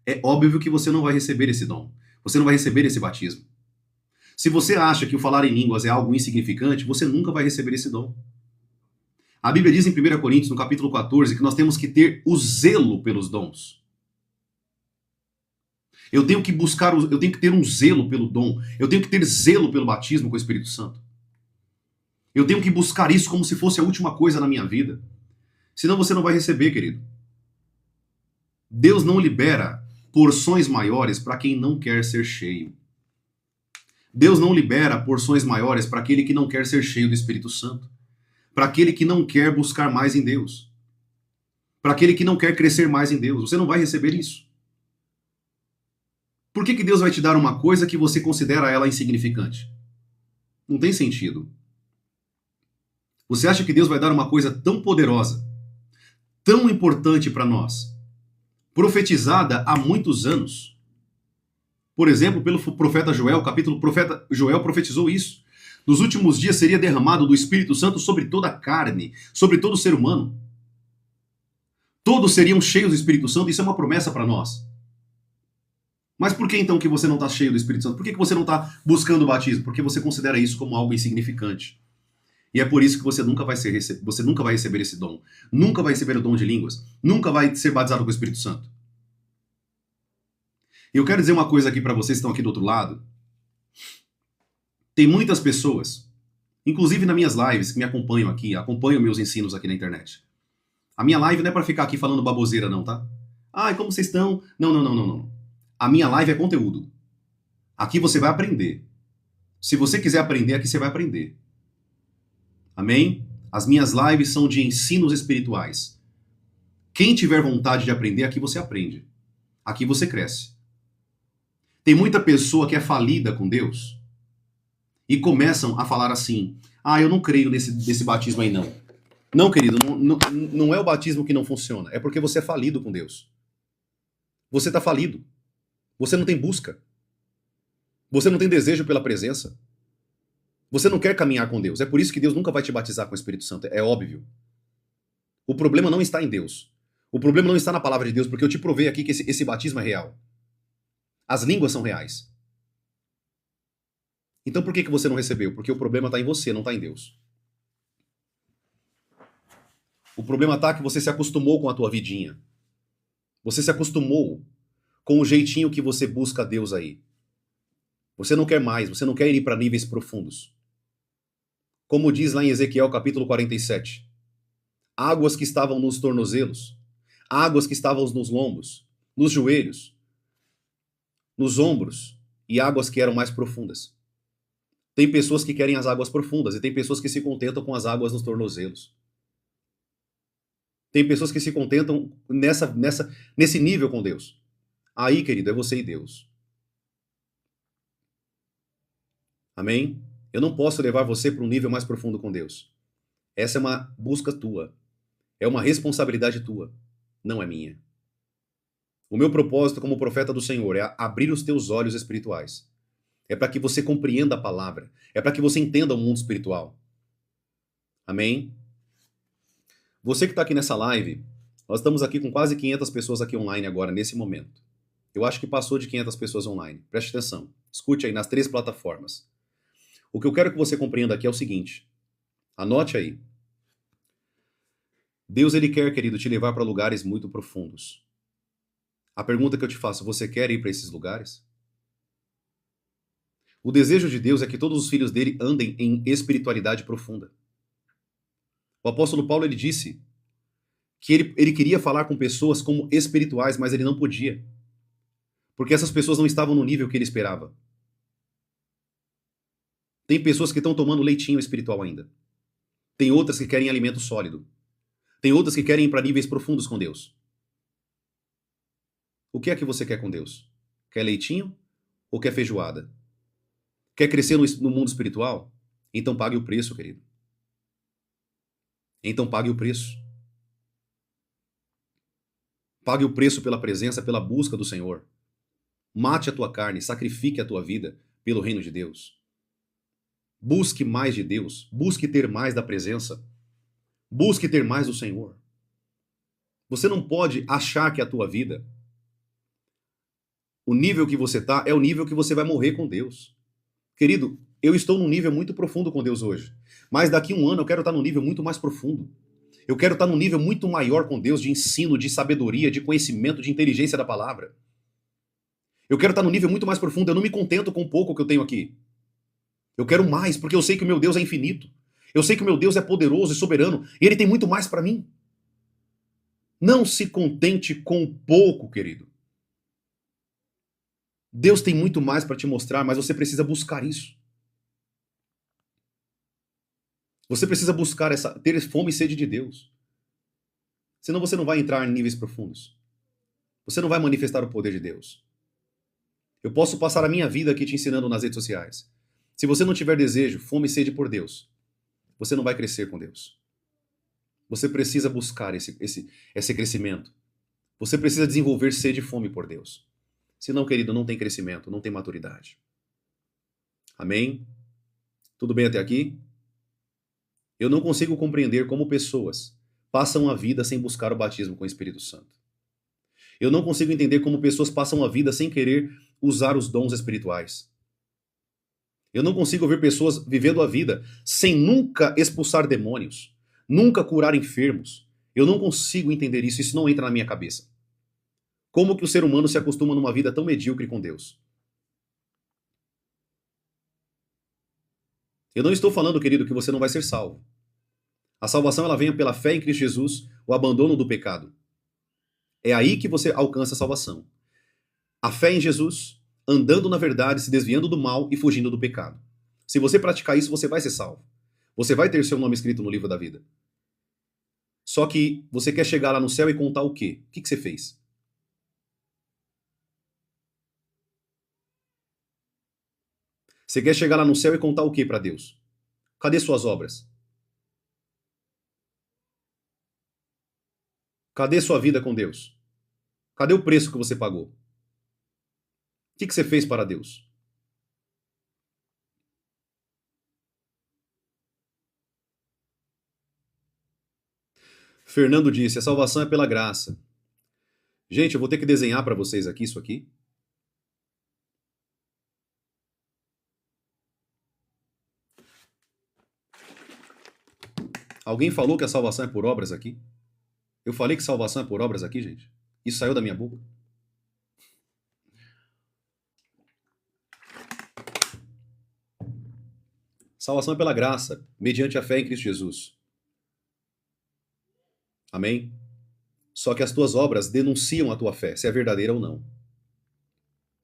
é óbvio que você não vai receber esse dom. Você não vai receber esse batismo. Se você acha que o falar em línguas é algo insignificante, você nunca vai receber esse dom. A Bíblia diz em 1 Coríntios, no capítulo 14, que nós temos que ter o zelo pelos dons. Eu tenho que ter um zelo pelo dom. Eu tenho que ter zelo pelo batismo com o Espírito Santo. Eu tenho que buscar isso como se fosse a última coisa na minha vida. Senão você não vai receber, querido. Deus não libera porções maiores para quem não quer ser cheio. Deus não libera porções maiores para aquele que não quer ser cheio do Espírito Santo. Para aquele que não quer buscar mais em Deus. Para aquele que não quer crescer mais em Deus. Você não vai receber isso. Por que Deus vai te dar uma coisa que você considera ela insignificante? Não tem sentido. Você acha que Deus vai dar uma coisa tão poderosa, tão importante para nós, profetizada há muitos anos? Por exemplo, pelo profeta Joel, o profeta Joel profetizou isso. Nos últimos dias seria derramado do Espírito Santo sobre toda a carne, sobre todo ser humano. Todos seriam cheios do Espírito Santo, isso é uma promessa para nós. Mas por que então que você não está cheio do Espírito Santo? Por que você não está buscando o batismo? Porque você considera isso como algo insignificante. E é por isso que você nunca vai receber esse dom. Nunca vai receber o dom de línguas. Nunca vai ser batizado com o Espírito Santo. E eu quero dizer uma coisa aqui para vocês que estão aqui do outro lado. Tem muitas pessoas, inclusive nas minhas lives, que me acompanham aqui, acompanham meus ensinos aqui na internet. A minha live não é para ficar aqui falando baboseira não, tá? Ai, como vocês estão? Não. A minha live é conteúdo. Aqui você vai aprender. Se você quiser aprender, aqui você vai aprender. Amém? As minhas lives são de ensinos espirituais. Quem tiver vontade de aprender, aqui você aprende. Aqui você cresce. Tem muita pessoa que é falida com Deus e começam a falar assim: ah, eu não creio nesse batismo aí não. Não, querido, não é o batismo que não funciona. É porque você é falido com Deus. Você está falido. Você não tem busca. Você não tem desejo pela presença. Você não quer caminhar com Deus. É por isso que Deus nunca vai te batizar com o Espírito Santo. É óbvio. O problema não está em Deus. O problema não está na palavra de Deus, porque eu te provei aqui que esse batismo é real. As línguas são reais. Então por que você não recebeu? Porque o problema está em você, não está em Deus. O problema está que você se acostumou com a tua vidinha. Você se acostumou com o jeitinho que você busca Deus aí. Você não quer mais, você não quer ir para níveis profundos. Como diz lá em Ezequiel capítulo 47. Águas que estavam nos tornozelos, águas que estavam nos lombos, nos joelhos, nos ombros, e águas que eram mais profundas. Tem pessoas que querem as águas profundas e tem pessoas que se contentam com as águas nos tornozelos. Tem pessoas que se contentam nesse nível com Deus. Aí, querido, é você e Deus. Amém? Eu não posso levar você para um nível mais profundo com Deus. Essa é uma busca tua. É uma responsabilidade tua. Não é minha. O meu propósito como profeta do Senhor é abrir os teus olhos espirituais. É para que você compreenda a palavra. É para que você entenda o mundo espiritual. Amém? Você que está aqui nessa live, nós estamos aqui com quase 500 pessoas aqui online agora, nesse momento. Eu acho que passou de 500 pessoas online. Preste atenção. Escute aí nas 3 plataformas. O que eu quero que você compreenda aqui é o seguinte. Anote aí. Deus, ele quer, querido, te levar para lugares muito profundos. A pergunta que eu te faço, você quer ir para esses lugares? O desejo de Deus é que todos os filhos dele andem em espiritualidade profunda. O apóstolo Paulo, ele disse que ele queria falar com pessoas como espirituais, mas ele não podia. Porque essas pessoas não estavam no nível que ele esperava. Tem pessoas que estão tomando leitinho espiritual ainda. Tem outras que querem alimento sólido. Tem outras que querem ir para níveis profundos com Deus. O que é que você quer com Deus? Quer leitinho ou quer feijoada? Quer crescer no mundo espiritual? Então pague o preço, querido. Então pague o preço. Pague o preço pela presença, pela busca do Senhor. Mate a tua carne, sacrifique a tua vida pelo reino de Deus. Busque mais de Deus. Busque ter mais da presença. Busque ter mais do Senhor. Você não pode achar que a tua vida, o nível que você está, é o nível que você vai morrer com Deus. Querido, eu estou num nível muito profundo com Deus hoje. Mas daqui a um ano eu quero estar num nível muito mais profundo. Eu quero estar num nível muito maior com Deus de ensino, de sabedoria, de conhecimento, de inteligência da palavra. Eu quero estar num nível muito mais profundo. Eu não me contento com o pouco que eu tenho aqui. Eu quero mais, porque eu sei que o meu Deus é infinito. Eu sei que o meu Deus é poderoso e soberano. E Ele tem muito mais para mim. Não se contente com pouco, querido. Deus tem muito mais para te mostrar, mas você precisa buscar isso. Você precisa buscar ter fome e sede de Deus. Senão você não vai entrar em níveis profundos. Você não vai manifestar o poder de Deus. Eu posso passar a minha vida aqui te ensinando nas redes sociais. Se você não tiver desejo, fome e sede por Deus, você não vai crescer com Deus. Você precisa buscar esse crescimento. Você precisa desenvolver sede e fome por Deus. Senão, querido, não tem crescimento, não tem maturidade. Amém? Tudo bem até aqui? Eu não consigo compreender como pessoas passam a vida sem buscar o batismo com o Espírito Santo. Eu não consigo entender como pessoas passam a vida sem querer usar os dons espirituais. Eu não consigo ver pessoas vivendo a vida sem nunca expulsar demônios, nunca curar enfermos. Eu não consigo entender isso, isso não entra na minha cabeça. Como que o ser humano se acostuma numa vida tão medíocre com Deus? Eu não estou falando, querido, que você não vai ser salvo. A salvação ela vem pela fé em Cristo Jesus, o abandono do pecado. É aí que você alcança a salvação. A fé em Jesus, andando na verdade, se desviando do mal e fugindo do pecado. Se você praticar isso, você vai ser salvo. Você vai ter seu nome escrito no livro da vida. Só que você quer chegar lá no céu e contar o quê? O que você fez? Você quer chegar lá no céu e contar o quê para Deus? Cadê suas obras? Cadê sua vida com Deus? Cadê o preço que você pagou? O que você fez para Deus? Fernando disse, a salvação é pela graça. Gente, eu vou ter que desenhar para vocês aqui isso aqui. Alguém falou que a salvação é por obras aqui? Eu falei que salvação é por obras aqui, gente? Isso saiu da minha boca? Salvação é pela graça, mediante a fé em Cristo Jesus. Amém? Só que as tuas obras denunciam a tua fé, se é verdadeira ou não.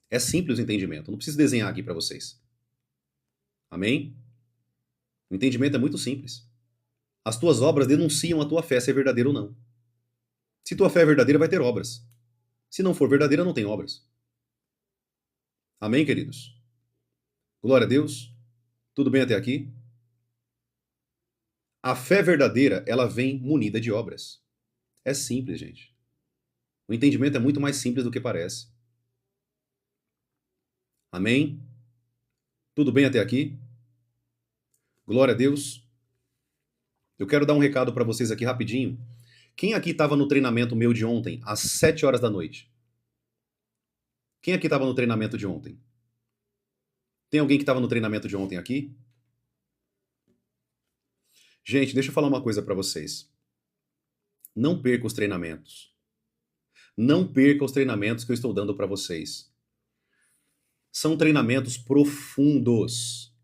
É simples o entendimento, não preciso desenhar aqui para vocês. Amém? O entendimento é muito simples. As tuas obras denunciam a tua fé, se é verdadeira ou não. Se tua fé é verdadeira, vai ter obras. Se não for verdadeira, não tem obras. Amém, queridos? Glória a Deus. Tudo bem até aqui? A fé verdadeira, ela vem munida de obras. É simples, gente. O entendimento é muito mais simples do que parece. Amém? Tudo bem até aqui? Glória a Deus. Eu quero dar um recado para vocês aqui rapidinho. Quem aqui estava no treinamento meu de ontem, às 7 horas da noite? Quem aqui estava no treinamento de ontem? Tem alguém que estava no treinamento de ontem aqui? Gente, deixa eu falar uma coisa para vocês. Não perca os treinamentos. Não perca os treinamentos que eu estou dando para vocês. São treinamentos profundos.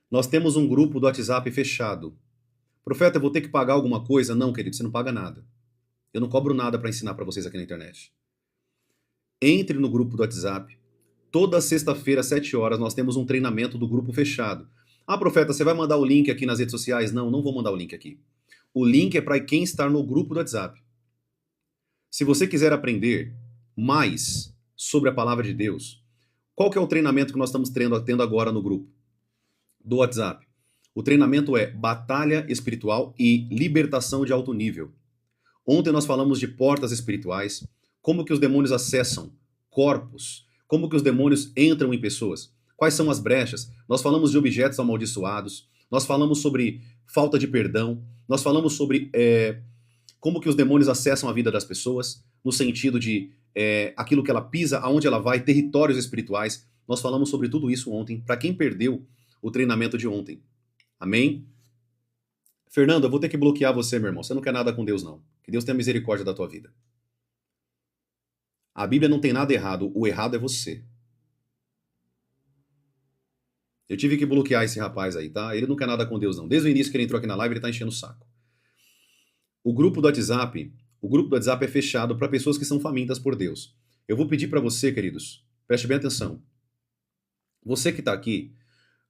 Nós temos um grupo do WhatsApp fechado. Profeta, eu vou ter que pagar alguma coisa? Não, querido, você não paga nada. Eu não cobro nada para ensinar para vocês aqui na internet. Entre no grupo do WhatsApp. Toda sexta-feira, às 7 horas, nós temos um treinamento do grupo fechado. Ah, profeta, você vai mandar o link aqui nas redes sociais? Não, não vou mandar o link aqui. O link é para quem está no grupo do WhatsApp. Se você quiser aprender mais sobre a palavra de Deus, qual que é o treinamento que nós estamos tendo agora no grupo do WhatsApp? O treinamento é Batalha Espiritual e Libertação de Alto Nível. Ontem nós falamos de portas espirituais, como que os demônios acessam corpos, como que os demônios entram em pessoas, quais são as brechas. Nós falamos de objetos amaldiçoados, nós falamos sobre falta de perdão, nós falamos sobre como que os demônios acessam a vida das pessoas, no sentido de aquilo que ela pisa, aonde ela vai, territórios espirituais. Nós falamos sobre tudo isso ontem, para quem perdeu o treinamento de ontem. Amém? Fernando, eu vou ter que bloquear você, meu irmão. Você não quer nada com Deus, não. Que Deus tenha misericórdia da tua vida. A Bíblia não tem nada errado. O errado é você. Eu tive que bloquear esse rapaz aí, tá? Ele não quer nada com Deus, não. Desde o início que ele entrou aqui na live, ele tá enchendo o saco. O grupo do WhatsApp é fechado para pessoas que são famintas por Deus. Eu vou pedir para você, queridos, preste bem atenção. Você que tá aqui,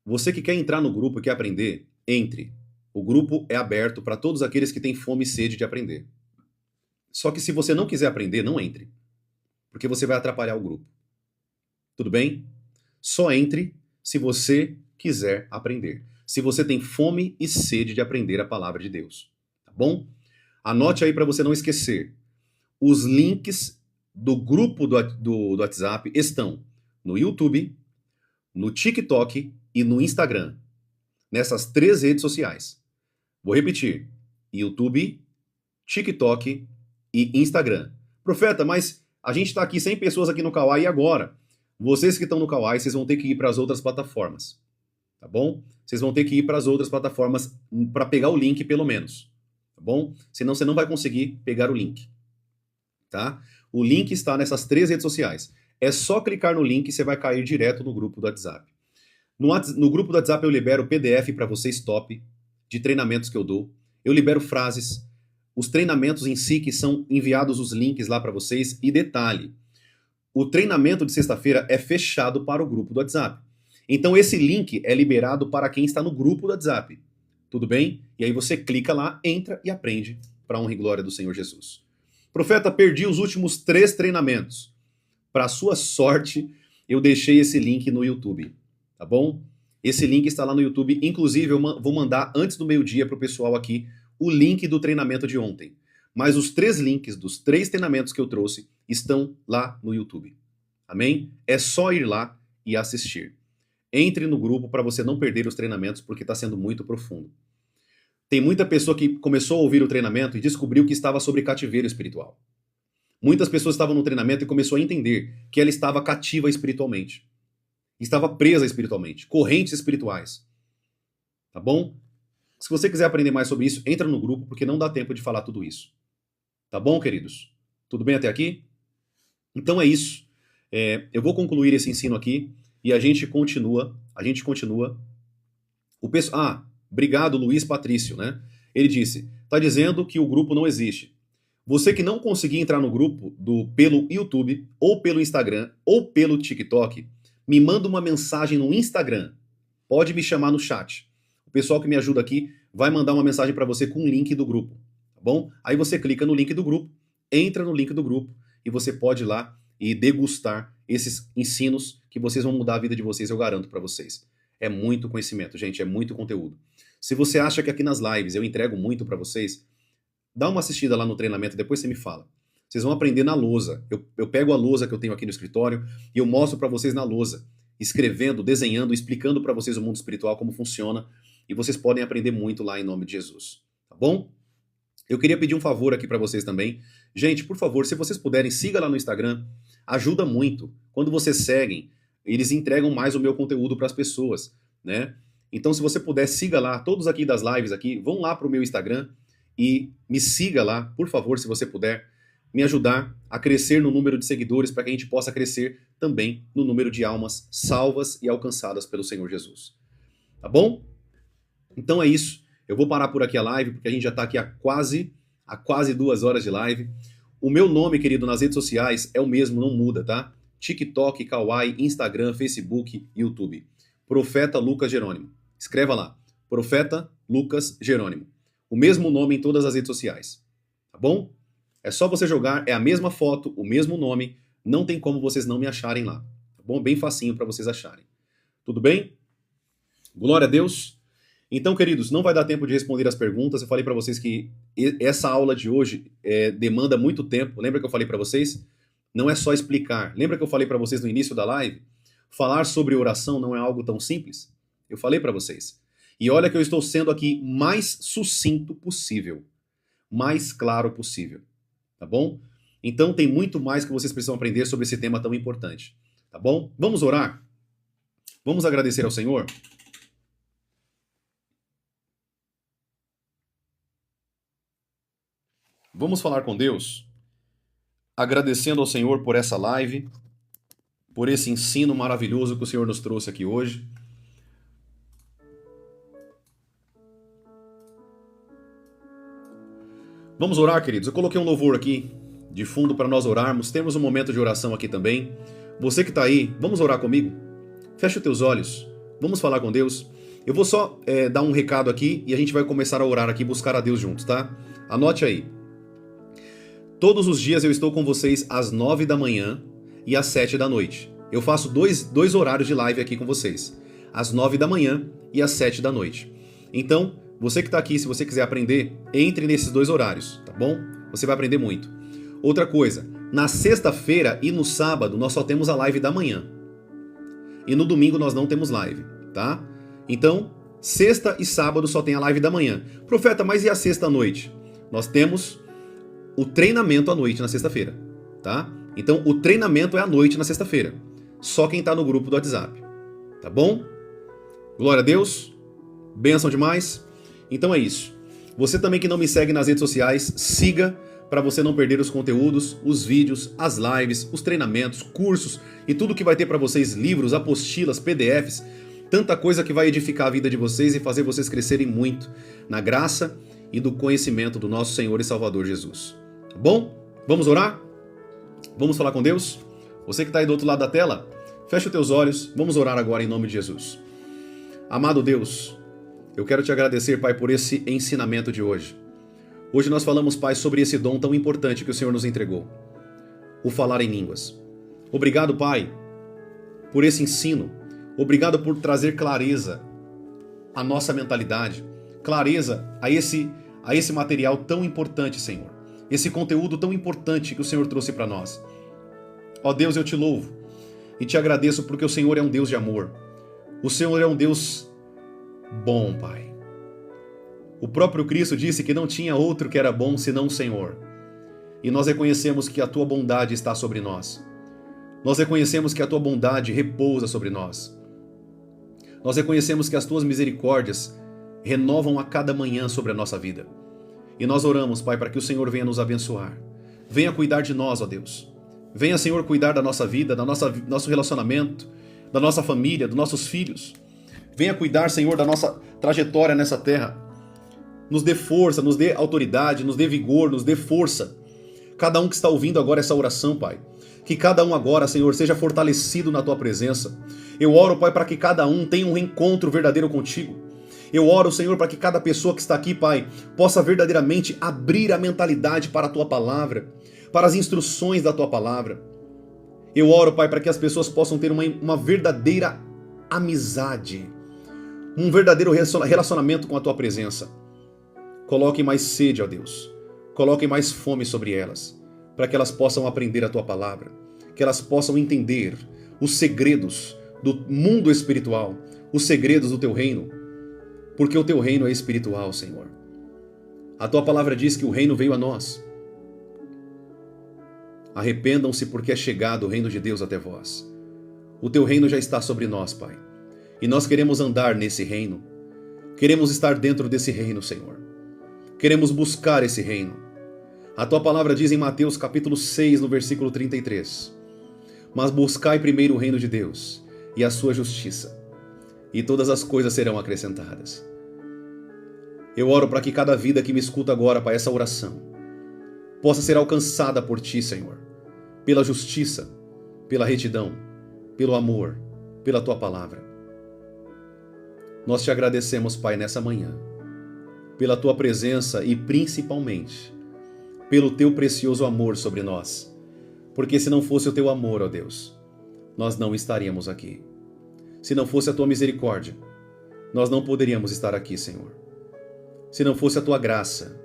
você que quer entrar no grupo e quer aprender, entre. O grupo é aberto para todos aqueles que têm fome e sede de aprender. Só que se você não quiser aprender, não entre. Porque você vai atrapalhar o grupo. Tudo bem? Só entre se você quiser aprender. Se você tem fome e sede de aprender a palavra de Deus. Tá bom? Anote aí para você não esquecer. Os links do grupo do WhatsApp estão no YouTube, no TikTok e no Instagram. Nessas 3 redes sociais. Vou repetir. YouTube, TikTok e Instagram. Profeta, mas a gente está aqui 100 pessoas aqui no Kawai e agora? Vocês que estão no Kawai, vocês vão ter que ir para as outras plataformas, tá bom? Vocês vão ter que ir para as outras plataformas para pegar o link, pelo menos, tá bom? Senão você não vai conseguir pegar o link, tá? O link está nessas 3 redes sociais. É só clicar no link e você vai cair direto no grupo do WhatsApp. No grupo do WhatsApp eu libero PDF para vocês top, de treinamentos que eu dou. Eu libero frases, os treinamentos em si que são enviados os links lá para vocês. E detalhe, o treinamento de sexta-feira é fechado para o grupo do WhatsApp. Então esse link é liberado para quem está no grupo do WhatsApp. Tudo bem? E aí você clica lá, entra e aprende para a honra e glória do Senhor Jesus. Profeta, perdi os últimos 3 treinamentos. Para sua sorte, eu deixei esse link no YouTube, tá bom? Esse link está lá no YouTube. Inclusive, eu vou mandar antes do meio-dia para o pessoal aqui o link do treinamento de ontem. Mas os 3 links dos 3 treinamentos que eu trouxe estão lá no YouTube. Amém? É só ir lá e assistir. Entre no grupo para você não perder os treinamentos, porque está sendo muito profundo. Tem muita pessoa que começou a ouvir o treinamento e descobriu que estava sobre cativeiro espiritual. Muitas pessoas estavam no treinamento e começou a entender que ela estava cativa espiritualmente. Estava presa espiritualmente. Correntes espirituais. Tá bom? Se você quiser aprender mais sobre isso, entra no grupo, porque não dá tempo de falar tudo isso. Tá bom, queridos? Tudo bem até aqui? Então é isso. Eu vou concluir esse ensino aqui e a gente continua. Obrigado, Luiz Patrício, né? Ele disse, tá dizendo que o grupo não existe. Você que não conseguir entrar no grupo pelo YouTube, ou pelo Instagram, ou pelo TikTok, me manda uma mensagem no Instagram. Pode me chamar no chat. O pessoal que me ajuda aqui vai mandar uma mensagem para você com o link do grupo, tá bom? Aí você clica no link do grupo, entra no link do grupo e você pode ir lá e degustar esses ensinos que vocês vão mudar a vida de vocês, eu garanto para vocês. É muito conhecimento, gente, é muito conteúdo. Se você acha que aqui nas lives eu entrego muito para vocês, dá uma assistida lá no treinamento, depois você me fala. Vocês vão aprender na lousa. Eu pego a lousa que eu tenho aqui no escritório e eu mostro para vocês na lousa, escrevendo, desenhando, explicando para vocês o mundo espiritual, como funciona, e vocês podem aprender muito lá em nome de Jesus. Tá bom? Eu queria pedir um favor aqui para vocês também. Gente, por favor, se vocês puderem, siga lá no Instagram. Ajuda muito. Quando vocês seguem, eles entregam mais o meu conteúdo para as pessoas, né? Então, se você puder, siga lá. Todos aqui das lives aqui, vão lá para o meu Instagram e me siga lá, por favor, se você puder me ajudar a crescer no número de seguidores para que a gente possa crescer também no número de almas salvas e alcançadas pelo Senhor Jesus. Tá bom? Então é isso. Eu vou parar por aqui a live, porque a gente já está aqui há quase 2 horas de live. O meu nome, querido, nas redes sociais é o mesmo, não muda, tá? TikTok, Kawai, Instagram, Facebook, YouTube. Profeta Lucas Jerônimo. Escreva lá. Profeta Lucas Jerônimo. O mesmo nome em todas as redes sociais. Tá bom? É só você jogar, é a mesma foto, o mesmo nome. Não tem como vocês não me acharem lá. Tá bom? Bem facinho para vocês acharem. Tudo bem? Glória a Deus. Então, queridos, não vai dar tempo de responder as perguntas. Eu falei para vocês que essa aula de hoje demanda muito tempo. Lembra que eu falei para vocês? Não é só explicar. Lembra que eu falei para vocês no início da live? Falar sobre oração não é algo tão simples. Eu falei para vocês. E olha que eu estou sendo aqui mais sucinto possível. Mais claro possível. Tá bom? Então tem muito mais que vocês precisam aprender sobre esse tema tão importante. Tá bom? Vamos orar? Vamos agradecer ao Senhor? Vamos falar com Deus? Agradecendo ao Senhor por essa live, por esse ensino maravilhoso que o Senhor nos trouxe aqui hoje. Vamos orar, queridos. Eu coloquei um louvor aqui de fundo para nós orarmos. Temos um momento de oração aqui também. Você que está aí, vamos orar comigo? Fecha os teus olhos. Vamos falar com Deus. Eu vou só dar um recado aqui e a gente vai começar a orar aqui, buscar a Deus juntos, tá? Anote aí. Todos os dias eu estou com vocês às 9 da manhã e às 7 da noite. Eu faço dois horários de live aqui com vocês. Às 9 da manhã e às 7 da noite. Então, você que está aqui, se você quiser aprender, entre nesses 2 horários, tá bom? Você vai aprender muito. Outra coisa, na sexta-feira e no sábado nós só temos a live da manhã. E no domingo nós não temos live, tá? Então, sexta e sábado só tem a live da manhã. Profeta, mas e a sexta-noite? Nós temos o treinamento à noite na sexta-feira, tá? Então o treinamento é à noite na sexta-feira. Só quem tá no grupo do WhatsApp, tá bom? Glória a Deus, bênção demais. Então é isso. Você também que não me segue nas redes sociais, siga para você não perder os conteúdos, os vídeos, as lives, os treinamentos, cursos e tudo que vai ter para vocês, livros, apostilas, PDFs, tanta coisa que vai edificar a vida de vocês e fazer vocês crescerem muito na graça e do conhecimento do nosso Senhor e Salvador Jesus. Tá bom? Vamos orar? Vamos falar com Deus? Você que está aí do outro lado da tela, fecha os teus olhos, vamos orar agora em nome de Jesus. Amado Deus, eu quero te agradecer, Pai, por esse ensinamento de hoje. Hoje nós falamos, Pai, sobre esse dom tão importante que o Senhor nos entregou, o falar em línguas. Obrigado, Pai, por esse ensino. Obrigado por trazer clareza à nossa mentalidade, clareza a esse material tão importante, Senhor. Esse conteúdo tão importante que o Senhor trouxe para nós. Ó Deus, eu te louvo e te agradeço porque o Senhor é um Deus de amor. O Senhor é um Deus bom, Pai. O próprio Cristo disse que não tinha outro que era bom senão o Senhor. E nós reconhecemos que a tua bondade está sobre nós. Nós reconhecemos que a tua bondade repousa sobre nós. Nós reconhecemos que as tuas misericórdias renovam a cada manhã sobre a nossa vida. E nós oramos, Pai, para que o Senhor venha nos abençoar. Venha cuidar de nós, ó Deus. Venha, Senhor, cuidar da nossa vida, nosso relacionamento, da nossa família, dos nossos filhos. Venha cuidar, Senhor, da nossa trajetória nessa terra. Nos dê força, nos dê autoridade, nos dê vigor, nos dê força. Cada um que está ouvindo agora essa oração, Pai. Que cada um agora, Senhor, seja fortalecido na Tua presença. Eu oro, Pai, para que cada um tenha um encontro verdadeiro contigo. Eu oro, Senhor, para que cada pessoa que está aqui, Pai, possa verdadeiramente abrir a mentalidade para a Tua palavra, para as instruções da Tua palavra. Eu oro, Pai, para que as pessoas possam ter uma verdadeira amizade, um verdadeiro relacionamento com a Tua presença. Coloque mais sede, ó Deus. Coloque mais fome sobre elas, para que elas possam aprender a Tua palavra, que elas possam entender os segredos do mundo espiritual, os segredos do Teu reino, porque o Teu reino é espiritual, Senhor. A Tua palavra diz que o reino veio a nós. Arrependam-se porque é chegado o reino de Deus até vós. O Teu reino já está sobre nós, Pai. E nós queremos andar nesse reino. Queremos estar dentro desse reino, Senhor. Queremos buscar esse reino. A Tua palavra diz em Mateus capítulo 6, no versículo 33. Mas buscai primeiro o reino de Deus e a sua justiça, e todas as coisas serão acrescentadas. Eu oro para que cada vida que me escuta agora, Pai, essa oração, possa ser alcançada por Ti, Senhor, pela justiça, pela retidão, pelo amor, pela Tua palavra. Nós Te agradecemos, Pai, nessa manhã, pela Tua presença e principalmente pelo Teu precioso amor sobre nós. Porque se não fosse o Teu amor, ó Deus, nós não estaríamos aqui. Se não fosse a Tua misericórdia, nós não poderíamos estar aqui, Senhor. Se não fosse a Tua graça,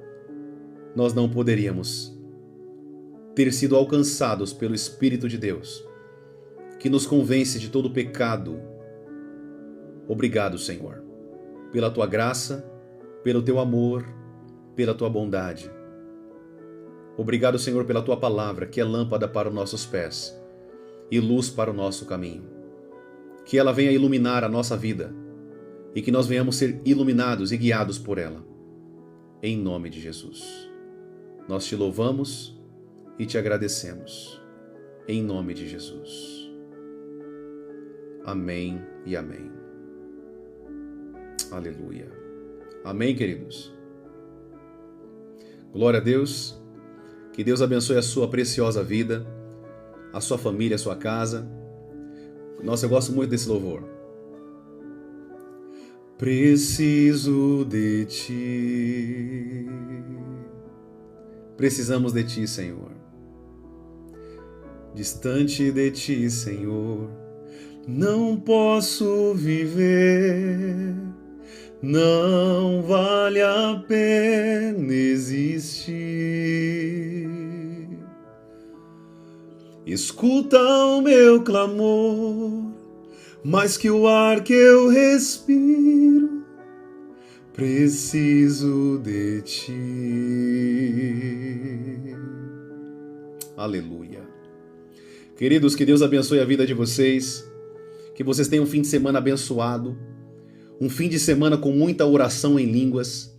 nós não poderíamos ter sido alcançados pelo Espírito de Deus, que nos convence de todo pecado. Obrigado, Senhor, pela Tua graça, pelo Teu amor, pela Tua bondade. Obrigado, Senhor, pela Tua palavra, que é lâmpada para os nossos pés e luz para o nosso caminho. Que ela venha iluminar a nossa vida e que nós venhamos ser iluminados e guiados por ela. Em nome de Jesus. Nós Te louvamos e Te agradecemos. Em nome de Jesus. Amém e amém. Aleluia. Amém, queridos? Glória a Deus. Que Deus abençoe a sua preciosa vida, a sua família, a sua casa. Nossa, eu gosto muito desse louvor. Preciso de Ti. Precisamos de Ti, Senhor. Distante de Ti, Senhor, não posso viver. Não vale a pena existir. Escuta o meu clamor, mais que o ar que eu respiro. Preciso de Ti. Aleluia. Queridos, que Deus abençoe a vida de vocês, que vocês tenham um fim de semana abençoado, um fim de semana com muita oração em línguas,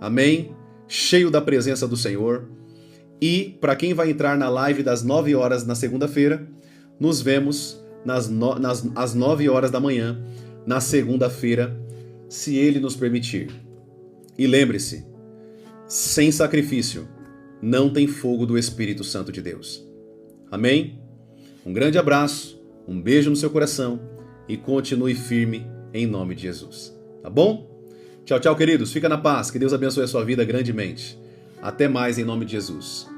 amém? Cheio da presença do Senhor. E para quem vai entrar na live das 9 horas na segunda-feira, nos vemos às 9 horas da manhã, na segunda-feira, se Ele nos permitir. E lembre-se, sem sacrifício, não tem fogo do Espírito Santo de Deus. Amém? Um grande abraço, um beijo no seu coração e continue firme em nome de Jesus. Tá bom? Tchau, tchau, queridos. Fica na paz. Que Deus abençoe a sua vida grandemente. Até mais em nome de Jesus.